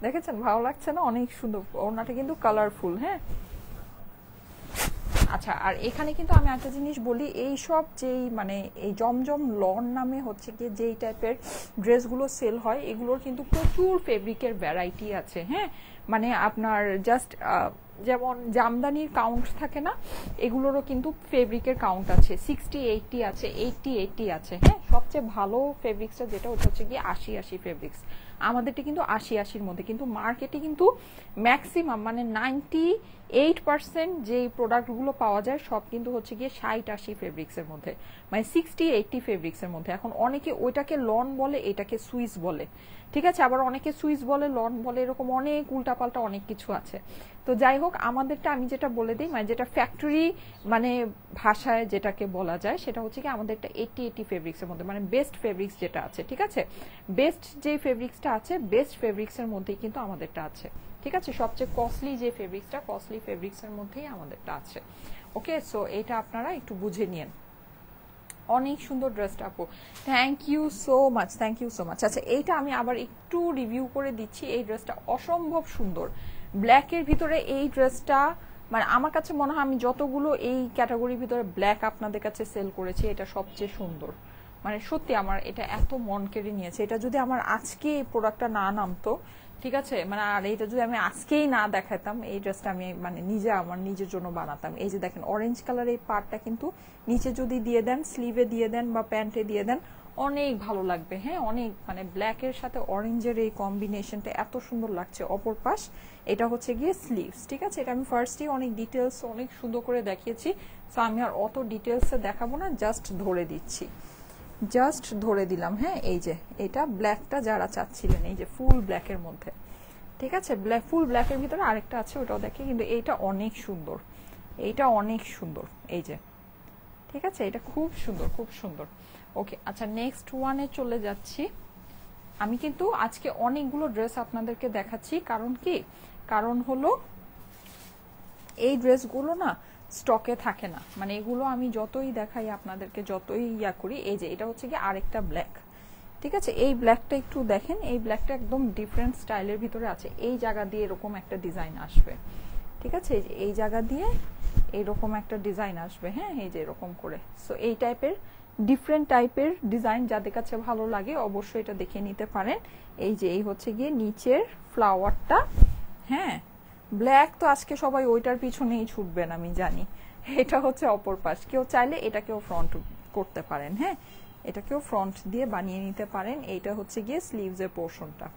দেখেছেন? ভালো লাগছে না? অনেক সুন্দর, ওড়নাটা কিন্তু কালারফুল। হ্যাঁ, আচ্ছা, আর এখানে কিন্তু আমি একটা জিনিস বলি, এই সব যেই মানে এই জমজম লন নামে হচ্ছে কি যেই টাইপের ড্রেসগুলো সেল হয়, এগুলোর কিন্তু প্রচুর ফেব্রিকের ভ্যারাইটি আছে। হ্যাঁ, মানে আপনার জাস্ট যেমন জামদানির কাউন্ট থাকে না, এগুলোরও কিন্তু ফেব্রিকের কাউন্ট আছে, 60, 80 আছে, 80 আছে। হ্যাঁ, সবচেয়ে ভালো ফেব্রিক্সটা যেটা, ওটা হচ্ছে কি 80 ফেব্রিক্স। আমাদেরটা কিন্তু 80-80-র মধ্যে, কিন্তু মার্কেটে কিন্তু ম্যাক্সিমাম মানে 98% যেই প্রোডাক্টগুলো পাওয়া যায় সব কিন্তু হচ্ছে গিয়ে 60-80 ফেব্রিক্সের মধ্যে, মানে 60-80 ফেব্রিক্সের মধ্যে। এখন অনেকে ওইটাকে লন বলে, এটাকে সুইস বলে। ঠিক আছে, আবার অনেকে সুইস বলে, লন বলে, এরকম অনেক উল্টাপাল্টা অনেক কিছু আছে। তো যাই হোক, আমাদেরটা আমি যেটা বলে দিই, মানে যেটা ফ্যাক্টরি মানে ভাষায় যেটাকে বলা যায়, সেটা হচ্ছে কি আমাদেরটা 80 ফেব্রিক্সের মধ্যে, মানে বেস্ট ফেব্রিক্স যেটা আছে। ঠিক আছে, বেস্ট যে ফেব্রিক্সটা আছে, বেস্ট ফেব্রিক্সের মধ্যেই কিন্তু আমাদেরটা আছে। ঠিক আছে, সবচেয়ে কস্টলি যে ফেব্রিক্সটা, কস্টলি ফেব্রিক্সের মধ্যেই আমাদেরটা আছে। ওকে, সো এটা আপনারা একটু বুঝে নিন। অনেক সুন্দর ড্রেসটা আপু, thank you so much, thank you so much. আচ্ছা, এইটা আমি আবার একটু রিভিউ করে দিচ্ছি। এই ড্রেসটা অসম্ভব সুন্দর, ব্ল্যাকের ভিতরে এই ড্রেসটা মানে আমার কাছে মনে হয় আমি যতগুলো এই ক্যাটাগরির ভিতরে ব্ল্যাক আপনাদের কাছে সেল করেছি, এটা সবচেয়ে সুন্দর। মানে সত্যি আমার এটা এত মন কেড়ে নিয়েছে। এটা যদি আমার আজকে এই প্রোডাক্টটা না নামতো, ঠিক আছে, মানে আর এটা যদি আমি আজকেই না দেখাতাম, এই ড্রেসটা আমি মানে নিজে আমার নিজের জন্য বানাতাম। এই যে দেখেন অরেঞ্জ কালার এই পার্টটা কিন্তু নিচে যদি দিয়ে দেন, স্লিভে দিয়ে দেন বা প্যান্টে দিয়ে দেন, অনেক ভালো লাগবে। হ্যাঁ, অনেক মানে ব্ল্যাকের সাথে অরেঞ্জের এই কম্বিনেশনটা এত সুন্দর লাগছে। অপর পাশ এটা হচ্ছে গিয়ে স্লিভস। ঠিক আছে, এটা আমি ফার্স্টেই অনেক ডিটেলস অনেক সুন্দর করে দেখিয়েছি, সো আমি আর অত ডিটেলসে দেখাবো না, জাস্ট ধরে দিচ্ছি। জাস্ট ধরে দিলাম। হ্যাঁ, এই যে এটা ব্ল্যাকটা যারা চাচ্ছিলেন, এই যে ফুল ব্ল্যাকের মধ্যে, ঠিক আছে, ফুল ব্ল্যাকের ভিতরে আরেকটা আছে, ওটাও দেখে, কিন্তু এইটা অনেক সুন্দর, এইটা অনেক সুন্দর, এই যে, ঠিক আছে, এটা খুব সুন্দর, খুব সুন্দর। ওকে, আচ্ছা নেক্সট ওয়ানে চলে যাচ্ছি। আমি কিন্তু আজকে অনেকগুলো ড্রেস আপনাদেরকে দেখাচ্ছি, কারণ কি, কারণ হলো এই ড্রেসগুলো না স্টকে থাকে না, মানে এগুলো আমি যতই দেখাই আপনাদেরকে, যতই ইয়া করি, এই যে এটা হচ্ছে কি আরেকটা ব্ল্যাক, ঠিক আছে, এই ব্ল্যাকটা একটু দেখেন, এই ব্ল্যাকটা একদম ডিফারেন্ট স্টাইলের ভিতরে আছে, এই জায়গা দিয়ে এরকম একটা ডিজাইন আসবে, ঠিক আছে, এই জায়গা দিয়ে এইরকম একটা ডিজাইন আসবে, হ্যাঁ, এই যে এরকম করে। সো এই টাইপের ডিফারেন্ট টাইপের ডিজাইন যাদের কাছে ভালো লাগে অবশ্যই এটা দেখে নিতে পারেন। এই যে এই হচ্ছে গিয়ে নিচের ফ্লাওয়ারটা, হ্যাঁ, ব্ল্যাক তো আজকে সবাই ওইটার পিছনেই ছুটবেন আমি জানি। এটা হচ্ছে অপর পাশ, কেউ চাইলে এটাকেও ফ্রন্ট করতে পারেন, হ্যাঁ, এটাকেও ফ্রন্ট দিয়ে বানিয়ে নিতে পারেন। এইটা হচ্ছে গিয়ে স্লিভসের পোর্শনটা।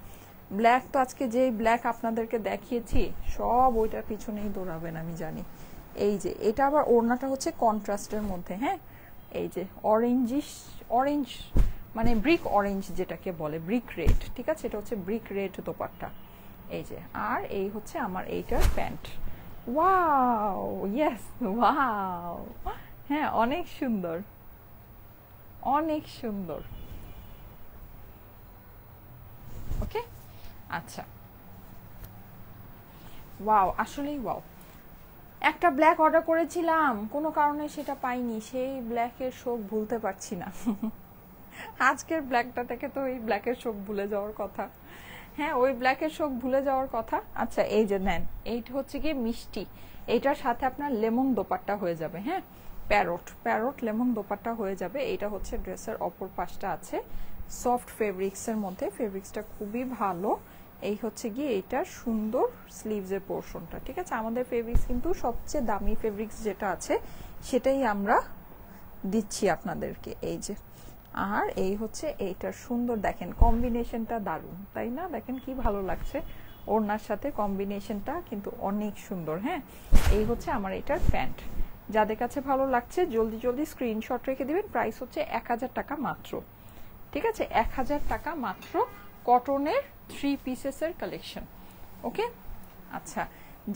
ব্ল্যাক তো আজকে যেই ব্ল্যাক আপনাদেরকে দেখিয়েছি সব ওইটার পিছনেই দৌড়াবেন আমি জানি। এই যে এটা আবার ওড়নাটা হচ্ছে কন্ট্রাস্টের মধ্যে, হ্যাঁ, এই যে অরেঞ্জিশ, অরেঞ্জ মানে ব্রিক অরেঞ্জ যেটাকে বলে, ব্রিক রেড, ঠিক আছে, এটা হচ্ছে ব্রিক রেড দোপাট্টা, এই যে, আর এই হচ্ছে আমার এইটার প্যান্ট। ওয়াও, ইয়েস, ওয়াও, হ্যাঁ, অনেক সুন্দর, অনেক সুন্দর। ওকে, আচ্ছা, ওয়াও, আসলেই ওয়াও। একটা ব্ল্যাক অর্ডার করেছিলাম, কোনো কারণে সেটা পাইনি, সেই ব্ল্যাকের শোক ভুলতে পারছি না। আজকের ব্ল্যাকটা থেকে তো ওই ব্ল্যাকের শোক ভুলে যাওয়ার কথা, হ্যাঁ, ওই ব্ল্যাকের শোক ভুলে যাওয়ার কথা। আচ্ছা, এই যে নেন, এইটা হচ্ছে গিয়ে মিষ্টি, এইটার সাথে আপনার লেমন দোপাট্টা হয়ে যাবে, হ্যাঁ, প্যারট, প্যারট লেমন দোপাট্টা হয়ে যাবে। এইটা হচ্ছে ড্রেসের অপর পাশটা আছে সফট ফেব্রিক্সের মধ্যে, ফেব্রিক্সটা খুবই ভালো। এই হচ্ছে গিয়ে এইটা সুন্দর স্লিভসের পোর্শনটা, ঠিক আছে, আমাদের ফেব্রিক্স কিন্তু সবচেয়ে দামি ফেব্রিক্স যেটা আছে সেটাই আমরা দিচ্ছি আপনাদেরকে, এই যে। আর এই হচ্ছে এইটার সুন্দর, দেখেন কম্বিনেশনটা দারুণ, তাই না, দেখেন কি ভালো লাগছে, ওড়নার সাথে কম্বিনেশনটা কিন্তু অনেক সুন্দর, হ্যাঁ। এই হচ্ছে আমার এটার প্যান্ট। যাদের কাছে ভালো লাগছে জলদি জলদি স্ক্রিনশট রেখে দিবেন। প্রাইস হচ্ছে 1000 টাকা মাত্র, ঠিক আছে, 1000 টাকা মাত্র, কটনের 3 পিসেসের কালেকশন। ওকে, আচ্ছা,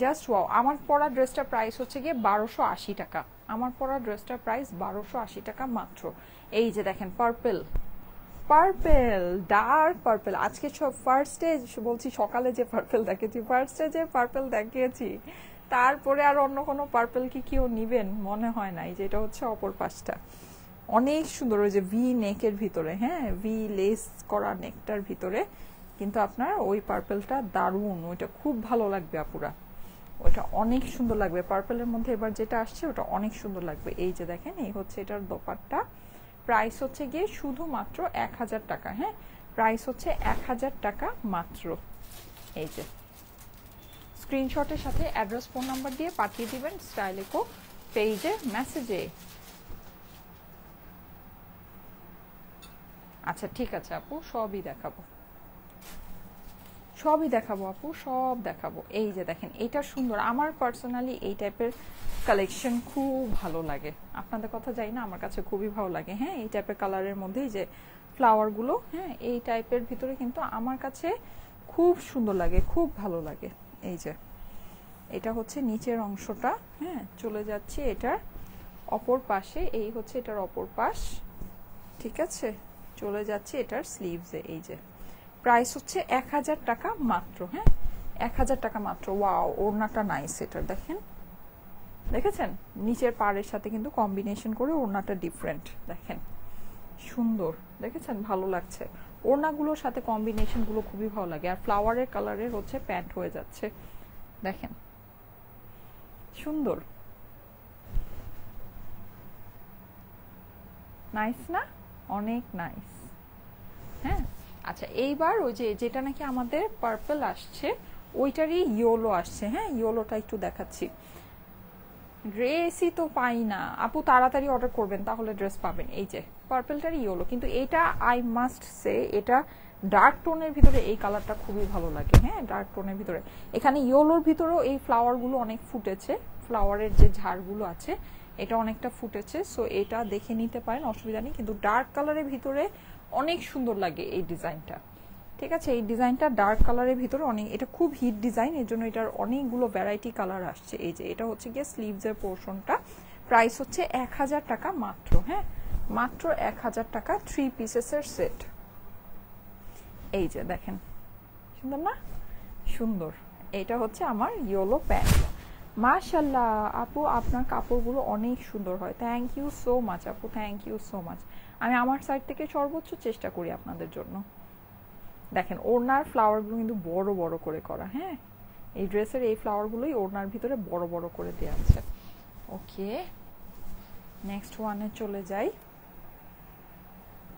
জাস্ট ওয়াও। আমার পরা ড্রেসটার প্রাইস হচ্ছে গিয়ে 1280 টাকা, আমার পরা ড্রেসটার প্রাইস 1280 টাকা মাত্র। এই যে দেখেন পার্পল, পার্পল, ডার্ক পার্পল, আজকে সব ফার্স্টে বলছি, সকালে যে পার্পল দেখেছি, ফার্স্টে যে পার্পল দেখিয়েছি, তারপরে আর অন্য কোনো পার্পল কি কেউ নিবেন মনে হয় না। এই যে এটা হচ্ছে অপর পাশটা, অনেক সুন্দর, ওই যে ভি নেকের ভিতরে, হ্যাঁ, ভি লেস করা নেকটার ভিতরে কিন্তু আপনার ওই পার্পলটা দারুণ, ওইটা খুব ভালো লাগবে আপুরা, ওটা অনেক সুন্দর লাগবে। পার্পলের মধ্যে এবার যেটা আসছে ওটা অনেক সুন্দর লাগবে। এই যে দেখেন, এই হচ্ছে এটার দোপাট্টা, প্রাইস হচ্ছে গিয়ে শুধুমাত্র 1000 টাকা, হ্যাঁ, প্রাইস হচ্ছে 1000 টাকা মাত্র। এই যে স্ক্রিনশটের সাথে অ্যাড্রেস, ফোন নাম্বার দিয়ে পাঠিয়ে দিবেন স্টাইলেকো পেজে, মেসেজে। আচ্ছা ঠিক আছে আপু, সবই দেখাবো, সবই দেখাবো আপু, সব দেখাবো। এই যে দেখেন, এইটা সুন্দর, আমার পার্সোনালি এই টাইপের কালেকশন খুব ভালো লাগে, আপনাদের কথা জানি না, আমার কাছে খুবই ভালো লাগে, হ্যাঁ, এই টাইপের কালারের মধ্যে এই যে ফ্লাওয়ারগুলো, হ্যাঁ, এই টাইপের ভিতরে কিন্তু আমার কাছে খুব সুন্দর লাগে, খুব ভালো লাগে। এই যে এটা হচ্ছে নিচের অংশটা, হ্যাঁ, চলে যাচ্ছে এটার অপর পাশে, এই হচ্ছে এটার অপর পাশ, ঠিক আছে, চলে যাচ্ছে এটার স্লিভসে। এই যে প্রাইস হচ্ছে 1000 টাকা মাত্র, হ্যাঁ, 1000 টাকা মাত্র। ওয়াও, ওড়নাটা নাইস, এটার দেখেন, দেখেছেন নিচের পাড়ের সাথে কিন্তু কম্বিনেশন করে ওড়নাটা ডিফারেন্ট, দেখেন সুন্দর, দেখেছেন ভালো লাগছে, ওড়নাগুলোর সাথে কম্বিনেশনগুলো খুবই ভালো লাগে। আর ফ্লাওয়ারের কালারের হচ্ছে প্যান্ট হয়ে যাচ্ছে, দেখেন সুন্দর, নাইস না, অনেক নাইস, হ্যাঁ। আচ্ছা, এইবার ওই যে যেটা নাকি আমাদের পার্পল আসছে ওইটারই ইয়েলো আসছে, হ্যাঁ, ইয়েলোটা একটু দেখাচ্ছি। ড্রেসই তো পাই না আপু, তাড়াতাড়ি অর্ডার করবেন তাহলে ড্রেস পাবেন। এই যে পার্পলটারই ইয়েলো, কিন্তু এটা আই মাস্ট সে এটা ডার্ক টোনের ভিতরে এই কালারটা খুবই ভালো লাগে, হ্যাঁ, ডার্ক টোনের ভিতরে। এখানে ইয়েলোর ভিতরেও এই ফ্লাওয়ারগুলো অনেক ফুটেছে, ফ্লাওয়ারের যে ঝাড়গুলো আছে এটা অনেকটা ফুটেছে, সো এটা দেখে নিতে পারেন, অসুবিধা নেই। কিন্তু ডার্ক কালারের ভিতরে অনেক সুন্দর লাগে এই ডিজাইনটা। ঠিক আছে, এই ডিজাইনটা ডার্ক কালারের ভিতরে অনেক, এটা খুব হিট ডিজাইন, এর জন্য এটার অনেকগুলো ভ্যারাইটি কালার আসছে। এই যে এটা হচ্ছে গিয়ে স্লিভসের পোর্শনটা, প্রাইস হচ্ছে 1000 টাকা মাত্র। হ্যাঁ, মাত্র 1000 টাকা, 3 পিসেসের সেট। এই যে দেখেন, সুন্দর না? সুন্দর। এটা হচ্ছে আমার ইয়েলো প্যান্ট। মাশাআল্লাহ আপু, আপনার কাপড়গুলো অনেক সুন্দর হয়। থ্যাংক ইউ সো মাচ আপু, থ্যাংক ইউ সো মাচ। আমি আমার সাইড থেকে সর্বোচ্চ চেষ্টা করি আপনাদের জন্য। দেখেন ওড়নার ফ্লাওয়ারগুলো কিন্তু বড় বড় করে করা। হ্যাঁ, এই ড্রেসের এই ফ্লাওয়ারগুলোই ওড়নার ভিতরে বড় বড় করে দেওয়া আছে। ওকে, নেক্সট ওয়ানে চলে যাই।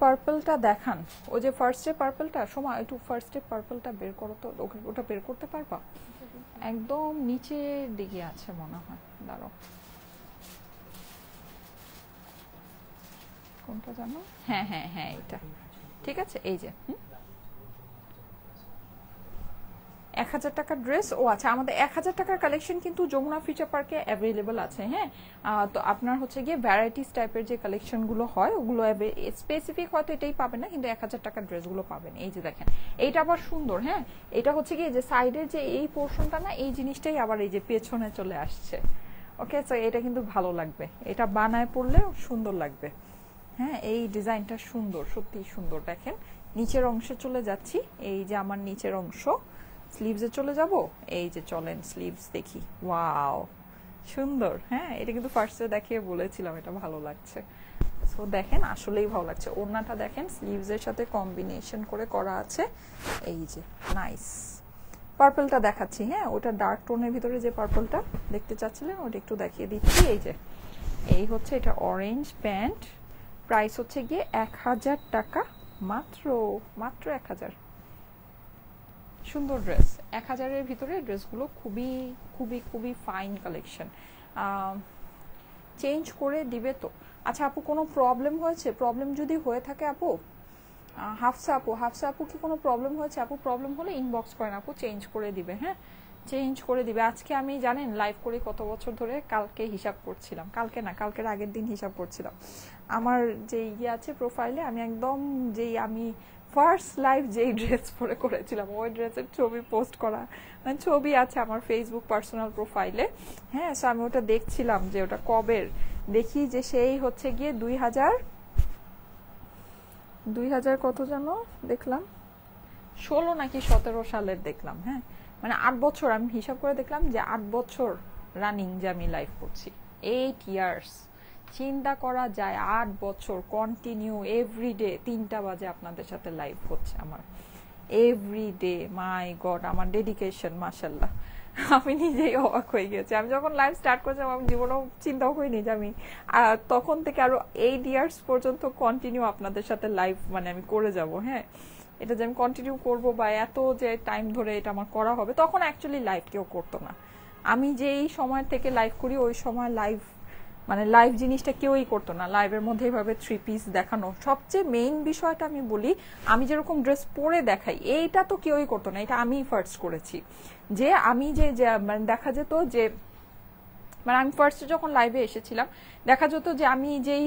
পার্পলটা দেখান, ওই যে ফার্স্টে পার্পলটা, সময় একটু ফার্স্টে পার্পলটা বের করো তো, ওটা বের করতে পারবা? একদম নিচের দিকে আছে মনে হয়, দাঁড়াও, কোনটা জানো? হ্যাঁ হ্যাঁ হ্যাঁ, এটা ঠিক আছে। এই যে 1000 টাকার ড্রেস। ও আচ্ছা, আমাদের 1000 টাকার কালেকশন কিন্তু যমুনা ফিউচার পার্কে অ্যাভেলেবল আছে। হ্যাঁ, তো আপনার হচ্ছে গিয়ে ভ্যারাইটিস টাইপের যে কালেকশনগুলো হয় ওগুলো স্পেসিফিক হয়তো এটাই পাবেন না, কিন্তু 1000 টাকার ড্রেসগুলো পাবেন। এই যে দেখেন, এইটা আবার সুন্দর। হ্যাঁ, এটা হচ্ছে গিয়ে যে সাইডের যে এই পোর্শনটা না, এই জিনিসটাই আবার এই যে পেছনে চলে আসছে। ওকে, তো এটা কিন্তু ভালো লাগবে, এটা বানায় পড়লে সুন্দর লাগবে। হ্যাঁ, এই ডিজাইনটা সুন্দর, সত্যি সুন্দর। দেখেন নিচের অংশে চলে যাচ্ছি, এই যে আমার নিচের অংশ, স্লিভসে চলে যাব। এই যে চলেন স্লিভস দেখি। ওয়াও, সুন্দর। হ্যাঁ, এটা কিন্তু ফার্স্টে দেখিয়ে বলেছিলাম এটা ভালো লাগছে। সো দেখেন, আসলেই ভালো লাগছে। ওড়নাটা দেখেন স্লিভসের সাথে কম্বিনেশন করে করা আছে। এই যে নাইস। পার্পলটা দেখাচ্ছি। হ্যাঁ, ওটা ডার্ক টোনের ভিতরে যে পার্পলটা দেখতে চাচ্ছিলেন ওটা একটু দেখিয়ে দিচ্ছি। এই যে এই হচ্ছে এটা অরেঞ্জ প্যান্ট, প্রাইস হচ্ছে গিয়ে 1000 টাকা মাত্র, মাত্র 1000। সুন্দর ড্রেস, 1000-এর ভিতরে ড্রেসগুলো খুবই খুবই খুবই ফাইন কালেকশন। চেঞ্জ করে দিবে তো? আচ্ছা আপু, কোনো প্রবলেম হয়েছে? প্রবলেম যদি হয়ে থাকে আপু, হাফসা আপু কি কোনো প্রবলেম হয়েছে? আপু প্রবলেম হলে ইনবক্স করেন, আপু চেঞ্জ করে দিবে। হ্যাঁ, চেঞ্জ করে দিবে। আজকে আমি জানেন লাইভ করি কত বছর ধরে, কালকে হিসাব করছিলাম, কালকে না কালকের আগের দিন হিসাব করছিলাম আমার যে ইয়ে আছে প্রোফাইলে, আমি একদম যেই আমি ফার্স্ট লাইভ যেই ড্রেস পরে করেছিলাম ওই ড্রেসের ছবি পোস্ট করা, মানে ছবি আছে আমার ফেসবুক পার্সোনাল প্রোফাইলে। হ্যাঁ, সো আমি ওটা দেখছিলাম যে ওটা কবের, দেখি যে সেই হচ্ছে গিয়ে 2000 কত যেন দেখলাম, 16 নাকি 17 সালের দেখলাম। হ্যাঁ, মানে 8 বছর, আমি হিসাব করে দেখলাম যে 8 বছর রানিং যে আমি লাইভ করছি, 8 ইয়ার্স। চিন্তা করা যায়, 8 বছর কন্টিনিউ এভরিডে 3টা বাজে আপনাদের সাথে লাইভ হচ্ছে আমার, এভরিডে। মাই গড, আমার ডেডিকেশন মাশাল্লাহ, আমি নিজেই অবাক হয়ে গেছি। আমি যখন লাইভ স্টার্ট করেছিলাম আমি জীবনেও চিন্তাও করিনি যে আমি তখন থেকে আরো 8 ইয়ার্স পর্যন্ত কন্টিনিউ আপনাদের সাথে লাইভ মানে আমি করে যাব। হ্যাঁ, এটা যে আমি কন্টিনিউ করবো বা এত যে টাইম ধরে এটা আমার করা হবে, তখন অ্যাকচুয়ালি লাইভ কেউ করতো না। আমি যেই সময় থেকে লাইভ করি ওই সময় লাইভ মানে লাইভ জিনিসটা কেউই করতো না। লাইভের মধ্যে এইভাবে 3 পিস দেখানো, সবচেয়ে মেইন বিষয়টা আমি বলি, আমি যেরকম ড্রেস পরে দেখাই এইটা তো কেউই করতো না, এটা আমিই ফার্স্ট করেছি। যে আমি যে মানে দেখা যেত যে মানে আমি ফার্স্টে যখন লাইভে এসেছিলাম দেখা যেত যে আমি যেই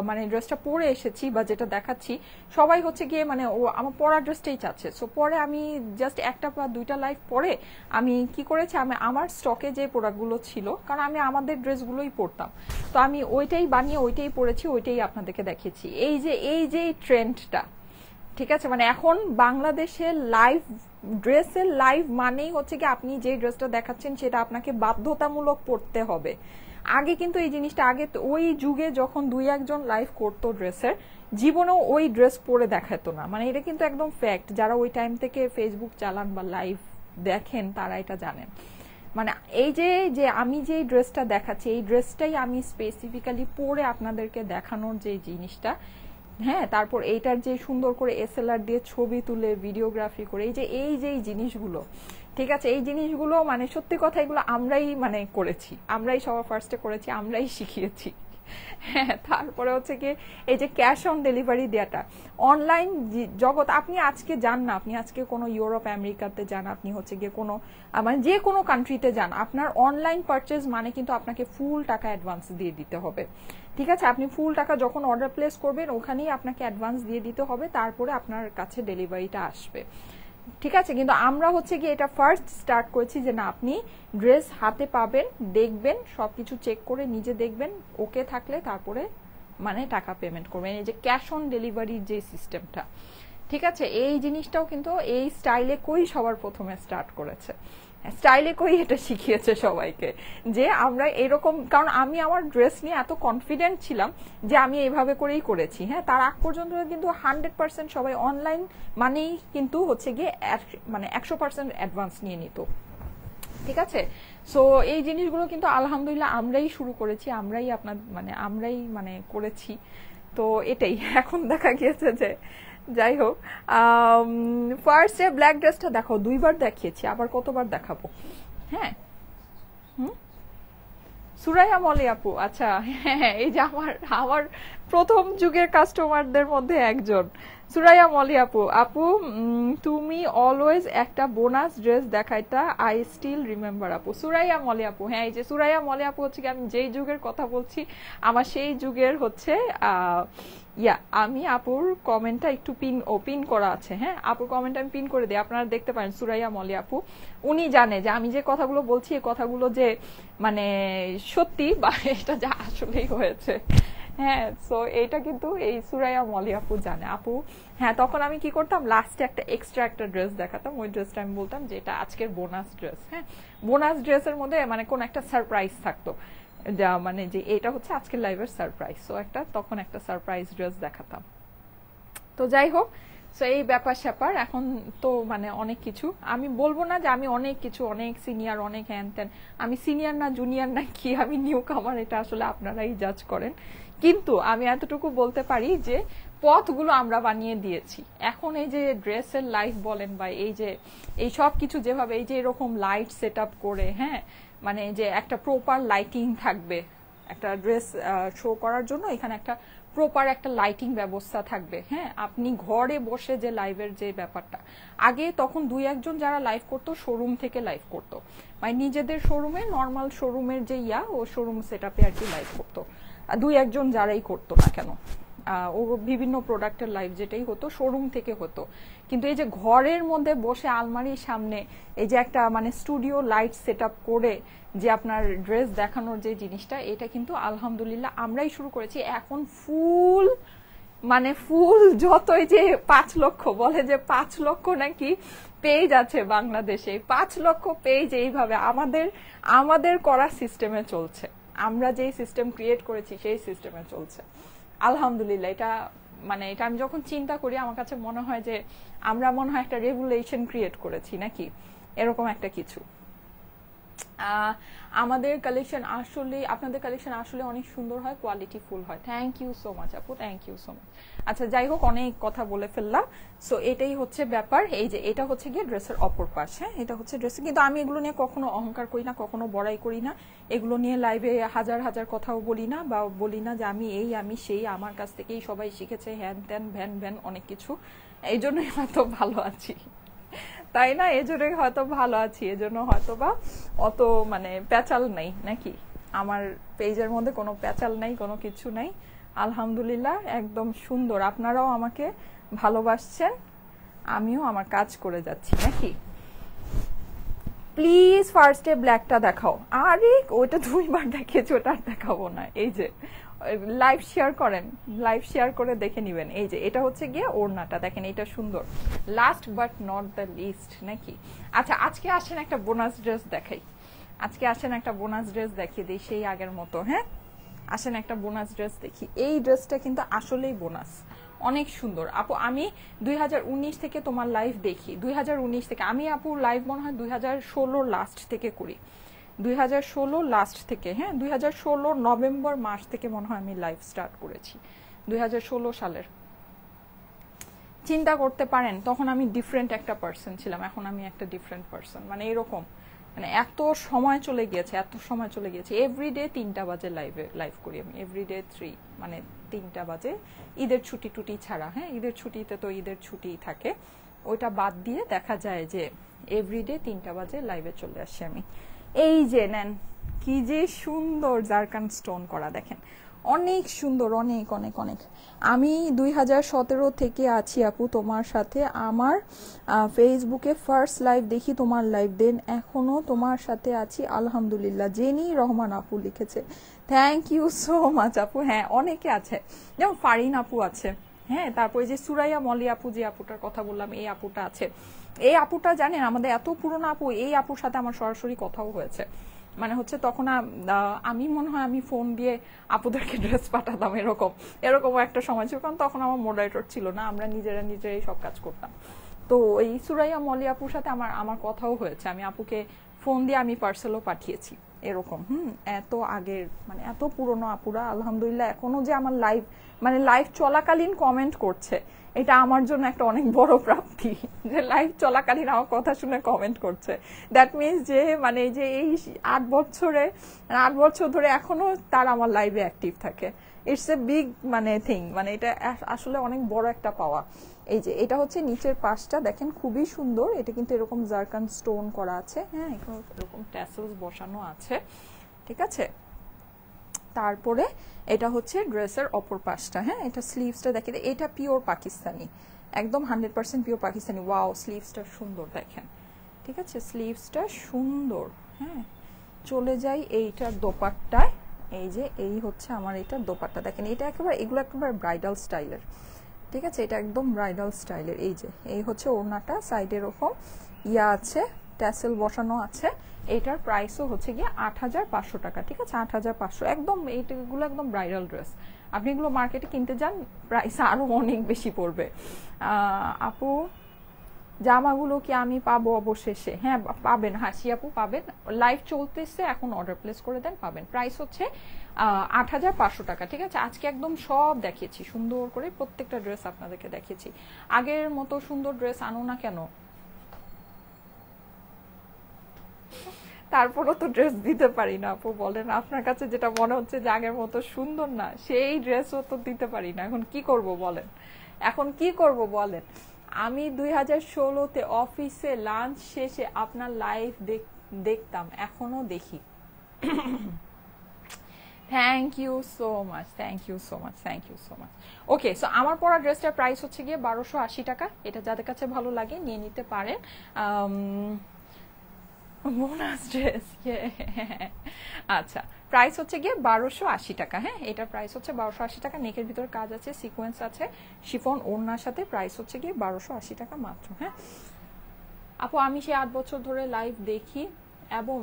মানে ড্রেসটা পরে এসেছি বা যেটা দেখাচ্ছি সবাই হচ্ছে গিয়ে মানে ও আমার পরা ড্রেসটাই চাচ্ছে। সো পরে আমি জাস্ট একটা বা দুইটা লাইভ পরে আমি কি করেছি, আমি আমার স্টকে যে প্রোডাক্টগুলো ছিল, কারণ আমি আমাদের ড্রেসগুলোই পরতাম, তো আমি ওইটাই বানিয়ে ওইটাই পরেছি, ওইটাই আপনাদেরকে দেখিয়েছি। এই যে ট্রেন্ডটা, ঠিক আছে, মানে এখন বাংলাদেশে লাইভ ড্রেসের লাইভ মানেই হচ্ছে কি আপনি যে ড্রেসটা দেখাচ্ছেন সেটা আপনাকে বাধ্যতামূলক পড়তে হবে। আগে কিন্তু এই জিনিসটা, আগে ওই যুগে যখন 2-1 লাইভ করতো ড্রেসের, জীবনেও ওই ড্রেস পরে দেখাতো না, মানে এটা কিন্তু একদম ফ্যাক্ট। যারা ওই টাইম থেকে ফেসবুক চালান বা লাইভ দেখেন তারা এটা জানেন। মানে এই যে আমি যে ড্রেসটা দেখাচ্ছি এই ড্রেসটাই আমি স্পেসিফিক্যালি পরে আপনাদেরকে দেখানোর যে জিনিসটা, হ্যাঁ, তারপর এইটার যে সুন্দর করে এসএলআর দিয়ে ছবি তুলে ভিডিওগ্রাফি করে এই যে জিনিসগুলো, ঠিক আছে, এই জিনিসগুলো মানে সত্যি কথা এগুলো আমরাই মানে করেছি, আমরাই সবার ফার্স্টে করেছি, আমরাই শিখিয়েছি। হ্যাঁ, তারপরে হচ্ছে কি এই যে ক্যাশ অন ডেলিভারি দেওয়াটা, অনলাইন জগৎ, আপনি আজকে যান না, আপনি আজকে কোনো ইউরোপ আমেরিকাতে যান, আপনি হচ্ছে গিয়ে কোনো মানে যে কোনো কান্ট্রিতে যান, আপনার অনলাইন পারচেজ মানে কিন্তু আপনাকে ফুল টাকা অ্যাডভান্স দিয়ে দিতে হবে। ঠিক আছে, আপনি ফুল টাকা যখন অর্ডার প্লেস করবেন ওখানেই আপনাকে অ্যাডভান্স দিয়ে দিতে হবে, তারপরে আপনার কাছে ডেলিভারিটা আসবে। ঠিক আছে, কিন্তু আমরা হচ্ছে কি এটা ফার্স্ট স্টার্ট করেছি যে না, আপনি ড্রেস হাতে পাবেন, দেখবেন, সবকিছু চেক করে নিজে দেখবেন, ওকে থাকলে তারপরে মানে টাকা পেমেন্ট করবেন, এই যে ক্যাশ অন ডেলিভারির যে সিস্টেমটা। ঠিক আছে, এই জিনিসটাও কিন্তু এই স্টাইলে কই সবার প্রথমে স্টার্ট করেছে, স্টাইলে কই এটা শিখিয়েছে সবাইকে, যে আমরা এরকম, কারণ আমি আমার ড্রেস নিয়ে এত কনফিডেন্ট ছিলাম যে আমি এইভাবে করেই করেছি। হ্যাঁ, তার আগ পর্যন্ত কিন্তু 100% সবাই অনলাইন মানেই কিন্তু হচ্ছে গিয়ে মানে 100% অ্যাডভান্স নিয়ে নিত। ঠিক আছে, সো এই জিনিসগুলো কিন্তু আলহামদুলিল্লাহ আমরাই শুরু করেছি, আমরাই মানে করেছি। তো এটাই এখন দেখা গিয়েছে যে যাই হোক, ফার্স্টে ব্ল্যাক ড্রেসটা দেখো, 2বার দেখিয়েছি, আবার কতবার দেখাবো? হ্যাঁ, সুরাইয়া মলি আপু, আচ্ছা হ্যাঁ, এই যে আমার আমার প্রথম যুগের কাস্টমারদের মধ্যে একজন সুরাইয়া মলি আপু। আপু তুমি অলওয়েজ একটা বোনাস ড্রেস দেখাইতা, আই স্টিল রিমেম্বার আপু। সুরাইয়া মলি আপু, হ্যাঁ, এই যে সুরাইয়া মলি আপু হচ্ছে কি, আমি যেই যুগের কথা বলছি আমার সেই যুগের হচ্ছে আমি আপুর কমেন্টটা একটু পিন করা আছে, হ্যাঁ, আপুর কমেন্ট আমি পিন করে দিই, আপনারা দেখতে পারেন। সুরাইয়া মলি আপু, উনি জানে যে আমি যে কথাগুলো বলছি এই কথাগুলো যে মানে সত্যি বা এটা যা আসলেই হয়েছে। হ্যাঁ, সো এটা কিন্তু এই সুরাইয়া মলি আপু জানে। আপু হ্যাঁ, তখন আমি কি করতাম, লাস্টে একটা এক্সট্রা একটা ড্রেস দেখাতাম, ওই ড্রেসটা আমি বলতাম যে এটা আজকের বোনাস ড্রেস। হ্যাঁ, বোনাস ড্রেসের মধ্যে মানে কোন একটা সারপ্রাইজ থাকতো, যা মানে যে এটা হচ্ছে আজকের লাইভের সারপ্রাইজ, সো তখন একটা সারপ্রাইজ ড্রেস দেখাতাম। তো যাই হোক, সো এই ব্যাপার স্যাপার এখন তো মানে অনেক কিছু, আমি বলবো না যে আমি অনেক কিছু, অনেক সিনিয়র, অনেক হ্যান ত্যান, আমি সিনিয়র না জুনিয়র না কি, আমি নিউ কামার, এটা আসলে আপনারাই জাজ করেন। কিন্তু আমি এতটুকু বলতে পারি যে পথগুলো আমরা বানিয়ে দিয়েছি। এখন এই যে ড্রেসের লাইফ বলেন বা এই যে এই সব কিছু যেভাবে এই যে এরকম লাইট সেট আপ করে, হ্যাঁ, মানে যে একটা প্রপার লাইটিং থাকবে একটা ড্রেস শো করার জন্য, এখানে একটা প্রপার একটা লাইটিং ব্যবস্থা থাকবে। হ্যাঁ, আপনি ঘরে বসে যে লাইভের যে ব্যাপারটা, আগে তখন 2-1 জন যারা লাইভ করতো শোরুম থেকে লাইভ করতো, মানে নিজেদের শোরুমে নর্মাল শোরুমের যে ও শোরুম সেট আপে আর কি লাইভ করতো, 2-1 জন যারাই করতো না কেন, ও বিভিন্ন প্রোডাক্টের লাইভ যেটাই হতো শোরুম থেকে হতো। কিন্তু এই যে ঘরের মধ্যে বসে আলমারির সামনে এই যে একটা মানে স্টুডিও লাইট সেট আপ করে যে আপনার ড্রেস দেখানোর যে জিনিসটা, এটা কিন্তু আলহামদুলিল্লাহ আমরাই শুরু করেছি। এখন ফুল মানে ফুল যতই যে 5 লক্ষ বলে, যে 5 লক্ষ নাকি পেজ আছে বাংলাদেশে, 5 লক্ষ পেজ এইভাবে আমাদের করা সিস্টেমে চলছে, আমরা যেই সিস্টেম ক্রিয়েট করেছি সেই সিস্টেমে চলছে আলহামদুলিল্লাহ। এটা মানে এটা আমি যখন চিন্তা করি আমার কাছে মনে হয় যে আমরা মনে হয় একটা রেভুলেশন ক্রিয়েট করেছি নাকি, এরকম একটা কিছু। আমাদের কালেকশন আসলে, আপনাদের কালেকশন আসলে অনেক সুন্দর হয়, কোয়ালিটি ফুল হয়। থ্যাংক ইউ সো মাচ আপু, থ্যাংক ইউ সো মাচ। আচ্ছা যাই হোক, অনেক কথা বলে ফেললাম। সো এটাই হচ্ছে ব্যাপার, এই যে এটা হচ্ছে গিয়ে ড্রেসের অপর পাশ। হ্যাঁ, এটা হচ্ছে ড্রেসের, কিন্তু আমি এগুলো নিয়ে কখনো অহংকার করি না, কখনো বড়াই করি না, এগুলো নিয়ে লাইভে হাজার হাজার কথাও বলি না, বা বলি না যে আমি এই আমি সেই, আমার কাছ থেকেই সবাই শিখেছে হ্যান ত্যান ভ্যান ভ্যান অনেক কিছু, এই জন্যই হয়তো ভালো আছি, তাই না, এজন্যই হয়তো ভালো আছি, এজন্য হয়তো বা অত মানে প্যাচাল নাই নাকি, আমার পেজের মধ্যে কোনো প্যাচাল নাই, কোনো কিছু নাই আলহামদুলিল্লাহ, একদম সুন্দর। আপনারাও আমাকে ভালোবাসছেন, আমিও আমার কাজ করে যাচ্ছি নাকি। প্লিজ ফার্স্টে ব্ল্যাকটা দেখাও, আরে ওইটা 2বার দেখিয়েছি, ওটা আর দেখাবো না। এই যে লাইভ শেয়ার করেন, লাইভ শেয়ার করে দেখে নিবেন। এই যে এটা হচ্ছে গিয়ে ওড়নাটা দেখেন, এটা সুন্দর। Last but not the least নাকি। আচ্ছা আজকে আসেন একটা বোনাস ড্রেস দেখাই, আজকে আসেন একটা বোনাস ড্রেস দেখিয়ে দিই সেই আগের মতো। হ্যাঁ, আসেন একটা বোনাস ড্রেস দেখি। এই ড্রেসটা কিন্তু আসলেই বোনাস, অনেক সুন্দর। আপু আমি 2019 থেকে তোমার লাইভ দেখি, 2019 থেকে আমি আপু লাইভ মনে হয় 2016 লাস্ট থেকে করি, 2016 লাস্ট থেকে। হ্যাঁ, 2016 নভেম্বর মাস থেকে মনে হয় আমি লাইভ স্টার্ট করেছি, 2016 সালের। চিন্তা করতে পারেন তখন আমি ডিফারেন্ট একটা পার্সন ছিলাম, এখন আমি একটা ডিফারেন্ট পার্সন, মানে এরকম মানে এত সময় চলে গিয়েছে, এত সময় চলে গিয়েছে। এভরিডে 3টা বাজে লাইভ করি আমি, এভরিডে 3, মানে 3টা বাজে, ঈদের ছুটি টুটি ছাড়া। হ্যাঁ, ঈদের ছুটিতে তো ঈদের ছুটি থাকে, ওইটা বাদ দিয়ে দেখা যায় যে এভরিডে 3টা বাজে লাইভে চলে আসি আমি। এই যে নেন, কি যে সুন্দর জারকান স্টোন করা, দেখেন অনেক সুন্দর, অনেক অনেক অনেক। আমি 2017 থেকে আছি আপু তোমার সাথে, আমার ফেসবুকে ফার্স্ট লাইভ দেখি তোমার লাইভ, দেন এখনো তোমার সাথে আছি আলহামদুলিল্লাহ। জেনি রহমান আপু লিখেছে, থ্যাংক ইউ সো মাচ আপু। হ্যাঁ, অনেকে আছে, যেমন ফারিন আপু আছে, হ্যাঁ, তারপরে যে সুরাইয়া মলি আপু, যে আপুটার কথা বললাম, এই আপুটা আছে। এই আপুটা জানেন আমাদের এত পুরনো আপু, এই আপুর সাথে আমার সরাসরি কথাও হয়েছে। মানে হচ্ছে তখন আমি মনে হয় আমি ফোন দিয়ে আপুদেরকে ড্রেস পাঠাতাম, এরকম এরকমও একটা সময় ছিল, কারণ তখন আমার মডারেটর ছিল না, আমরা নিজেরাই সব কাজ করতাম। তো এই সুরাইয়া মলি আপুর সাথে আমার কথাও হয়েছে, আমি আপুকে ফোন দিয়ে আমি পার্সেলও পাঠিয়েছি এরকম। এত আগের, মানে এত পুরনো আপুরা আলহামদুলিল্লাহ এখনো যে আমার লাইভ, মানে লাইভ চলাকালীন কমেন্ট করছে, এটা আমার জন্য একটা অনেক বড় প্রাপ্তি, যে লাইভ চলাকালীন আমার কথা শুনে কমেন্ট করছে। দ্যাট মিনস যে মানে যে এই 8 বছর ধরে এখনো তার আমার লাইভে অ্যাক্টিভ থাকে। ইটস এ বিগ মানে থিং, মানে এটা আসলে অনেক বড় একটা পাওয়া। এই যে এটা হচ্ছে নিচের পাশটা, দেখেন খুবই সুন্দর, এটা কিন্তু এরকম জারকান স্টোন করা আছে, হ্যাঁ, এরকম ট্যাসেলস বসানো আছে, ঠিক আছে। তারপরে এটা হচ্ছে ড্রেসের অপর পাশটা, হ্যাঁ, এটা স্লিভসটা দেখে, এটা পিওর পাকিস্তানি, একদম 100% পিওর পাকিস্তানি। ওয়াও, স্লিভসটা সুন্দর দেখেন, ঠিক আছে, স্লিভসটা সুন্দর। হ্যাঁ, চলে যাই এইটার দোপাট্টায়। এই যে এই হচ্ছে আমার এটার দোপাট্টা, দেখেন এটা একেবারে, এগুলো একেবারে ব্রাইডাল স্টাইলের, ঠিক আছে, এটা একদম ব্রাইডাল স্টাইলের। এই যে এই হচ্ছে ওড়নাটা, সাইডে এরকম ইয়া আছে, ট্যাসেল বসানো আছে। এটার প্রাইসও হচ্ছে গিয়ে 8,500 টাকা, ঠিক আছে, 8,500। একদম এইগুলো একদম ব্রাইডাল ড্রেস, আপনি এগুলো মার্কেটে কিনতে যান প্রাইস আরো অনেক বেশি পড়বে। আপু জামাগুলো কি আমি পাবো অবশেষে? হ্যাঁ পাবেন, হাসি আপু পাবেন, লাইভ চলতেছে এখন, অর্ডার প্লেস করে দেন, পাবেন। প্রাইস হচ্ছে 8,500 টাকা, ঠিক আছে। আজকে একদম সব দেখিয়েছি সুন্দর করে, প্রত্যেকটা ড্রেস আপনাদেরকে দেখিয়েছি। আগের মতো সুন্দর ড্রেস আনো না কেন? তারপরও তো ড্রেস দিতে পারি না আপু, বলেন আপনার কাছে যেটা মনে হচ্ছে যে আগের মতো সুন্দর না, সেই ড্রেসও তো দিতে পারি না। এখন কি করব বলেন, এখন কি করব বলেন। আমি 2016-তে অফিসে লাঞ্চ শেষে আপনার লাইভ দেখতাম, এখনো দেখি। Thank you so much, thank you so much, thank you so much. Okay, so আমার পরা ড্রেসটার প্রাইস হচ্ছে গিয়ে 1280 টাকা। এটা যাদের কাছে ভালো লাগে নিয়ে নিতে পারেন। বোনাস ড্রেস, আচ্ছা, প্রাইস হচ্ছে গিয়ে 1280 টাকা। হ্যাঁ, এটার প্রাইস হচ্ছে 1280 টাকা। নেকের ভিতর কাজ আছে, সিকোয়েন্স আছে, শিফন ওড়নার সাথে। প্রাইস হচ্ছে গিয়ে 1280 টাকা মাত্র। হ্যাঁ আপু, আমি সেই 8 বছর ধরে লাইভ দেখি এবং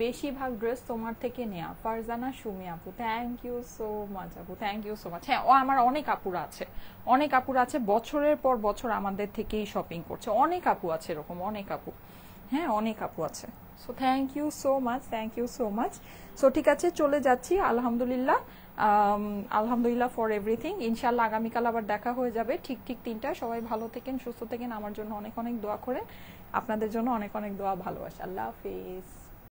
বেশিরভাগ ড্রেস তোমার থেকে নেয়া। ফারজানা সুমি আপু, থ্যাংক ইউ সো মাচ আপু, থ্যাংক ইউ সো মাচ। হ্যাঁ, আমার অনেক আপুরা আছে, অনেক আপুরা আছে, বছরের পর বছর আমাদের থেকেই শপিং করছে, অনেক আপু আছে এরকম, অনেক আপু, হ্যাঁ অনেক আপু আছে। So thank you so much, thank you so much. So ঠিক আছে, চলে যাচ্ছি। আলহামদুলিল্লাহ, আলহামদুলিল্লাহ ফর এভরিথিং। ইনশাল্লাহ আগামীকাল আবার দেখা হয়ে যাবে ঠিক 3টায়। সবাই ভালো থেকেন, সুস্থ থেকেন, আমার জন্য অনেক অনেক দোয়া করেন, আপনাদের জন্য অনেক অনেক দোয়া, ভালোবাসা। আল্লাহ হাফিজ।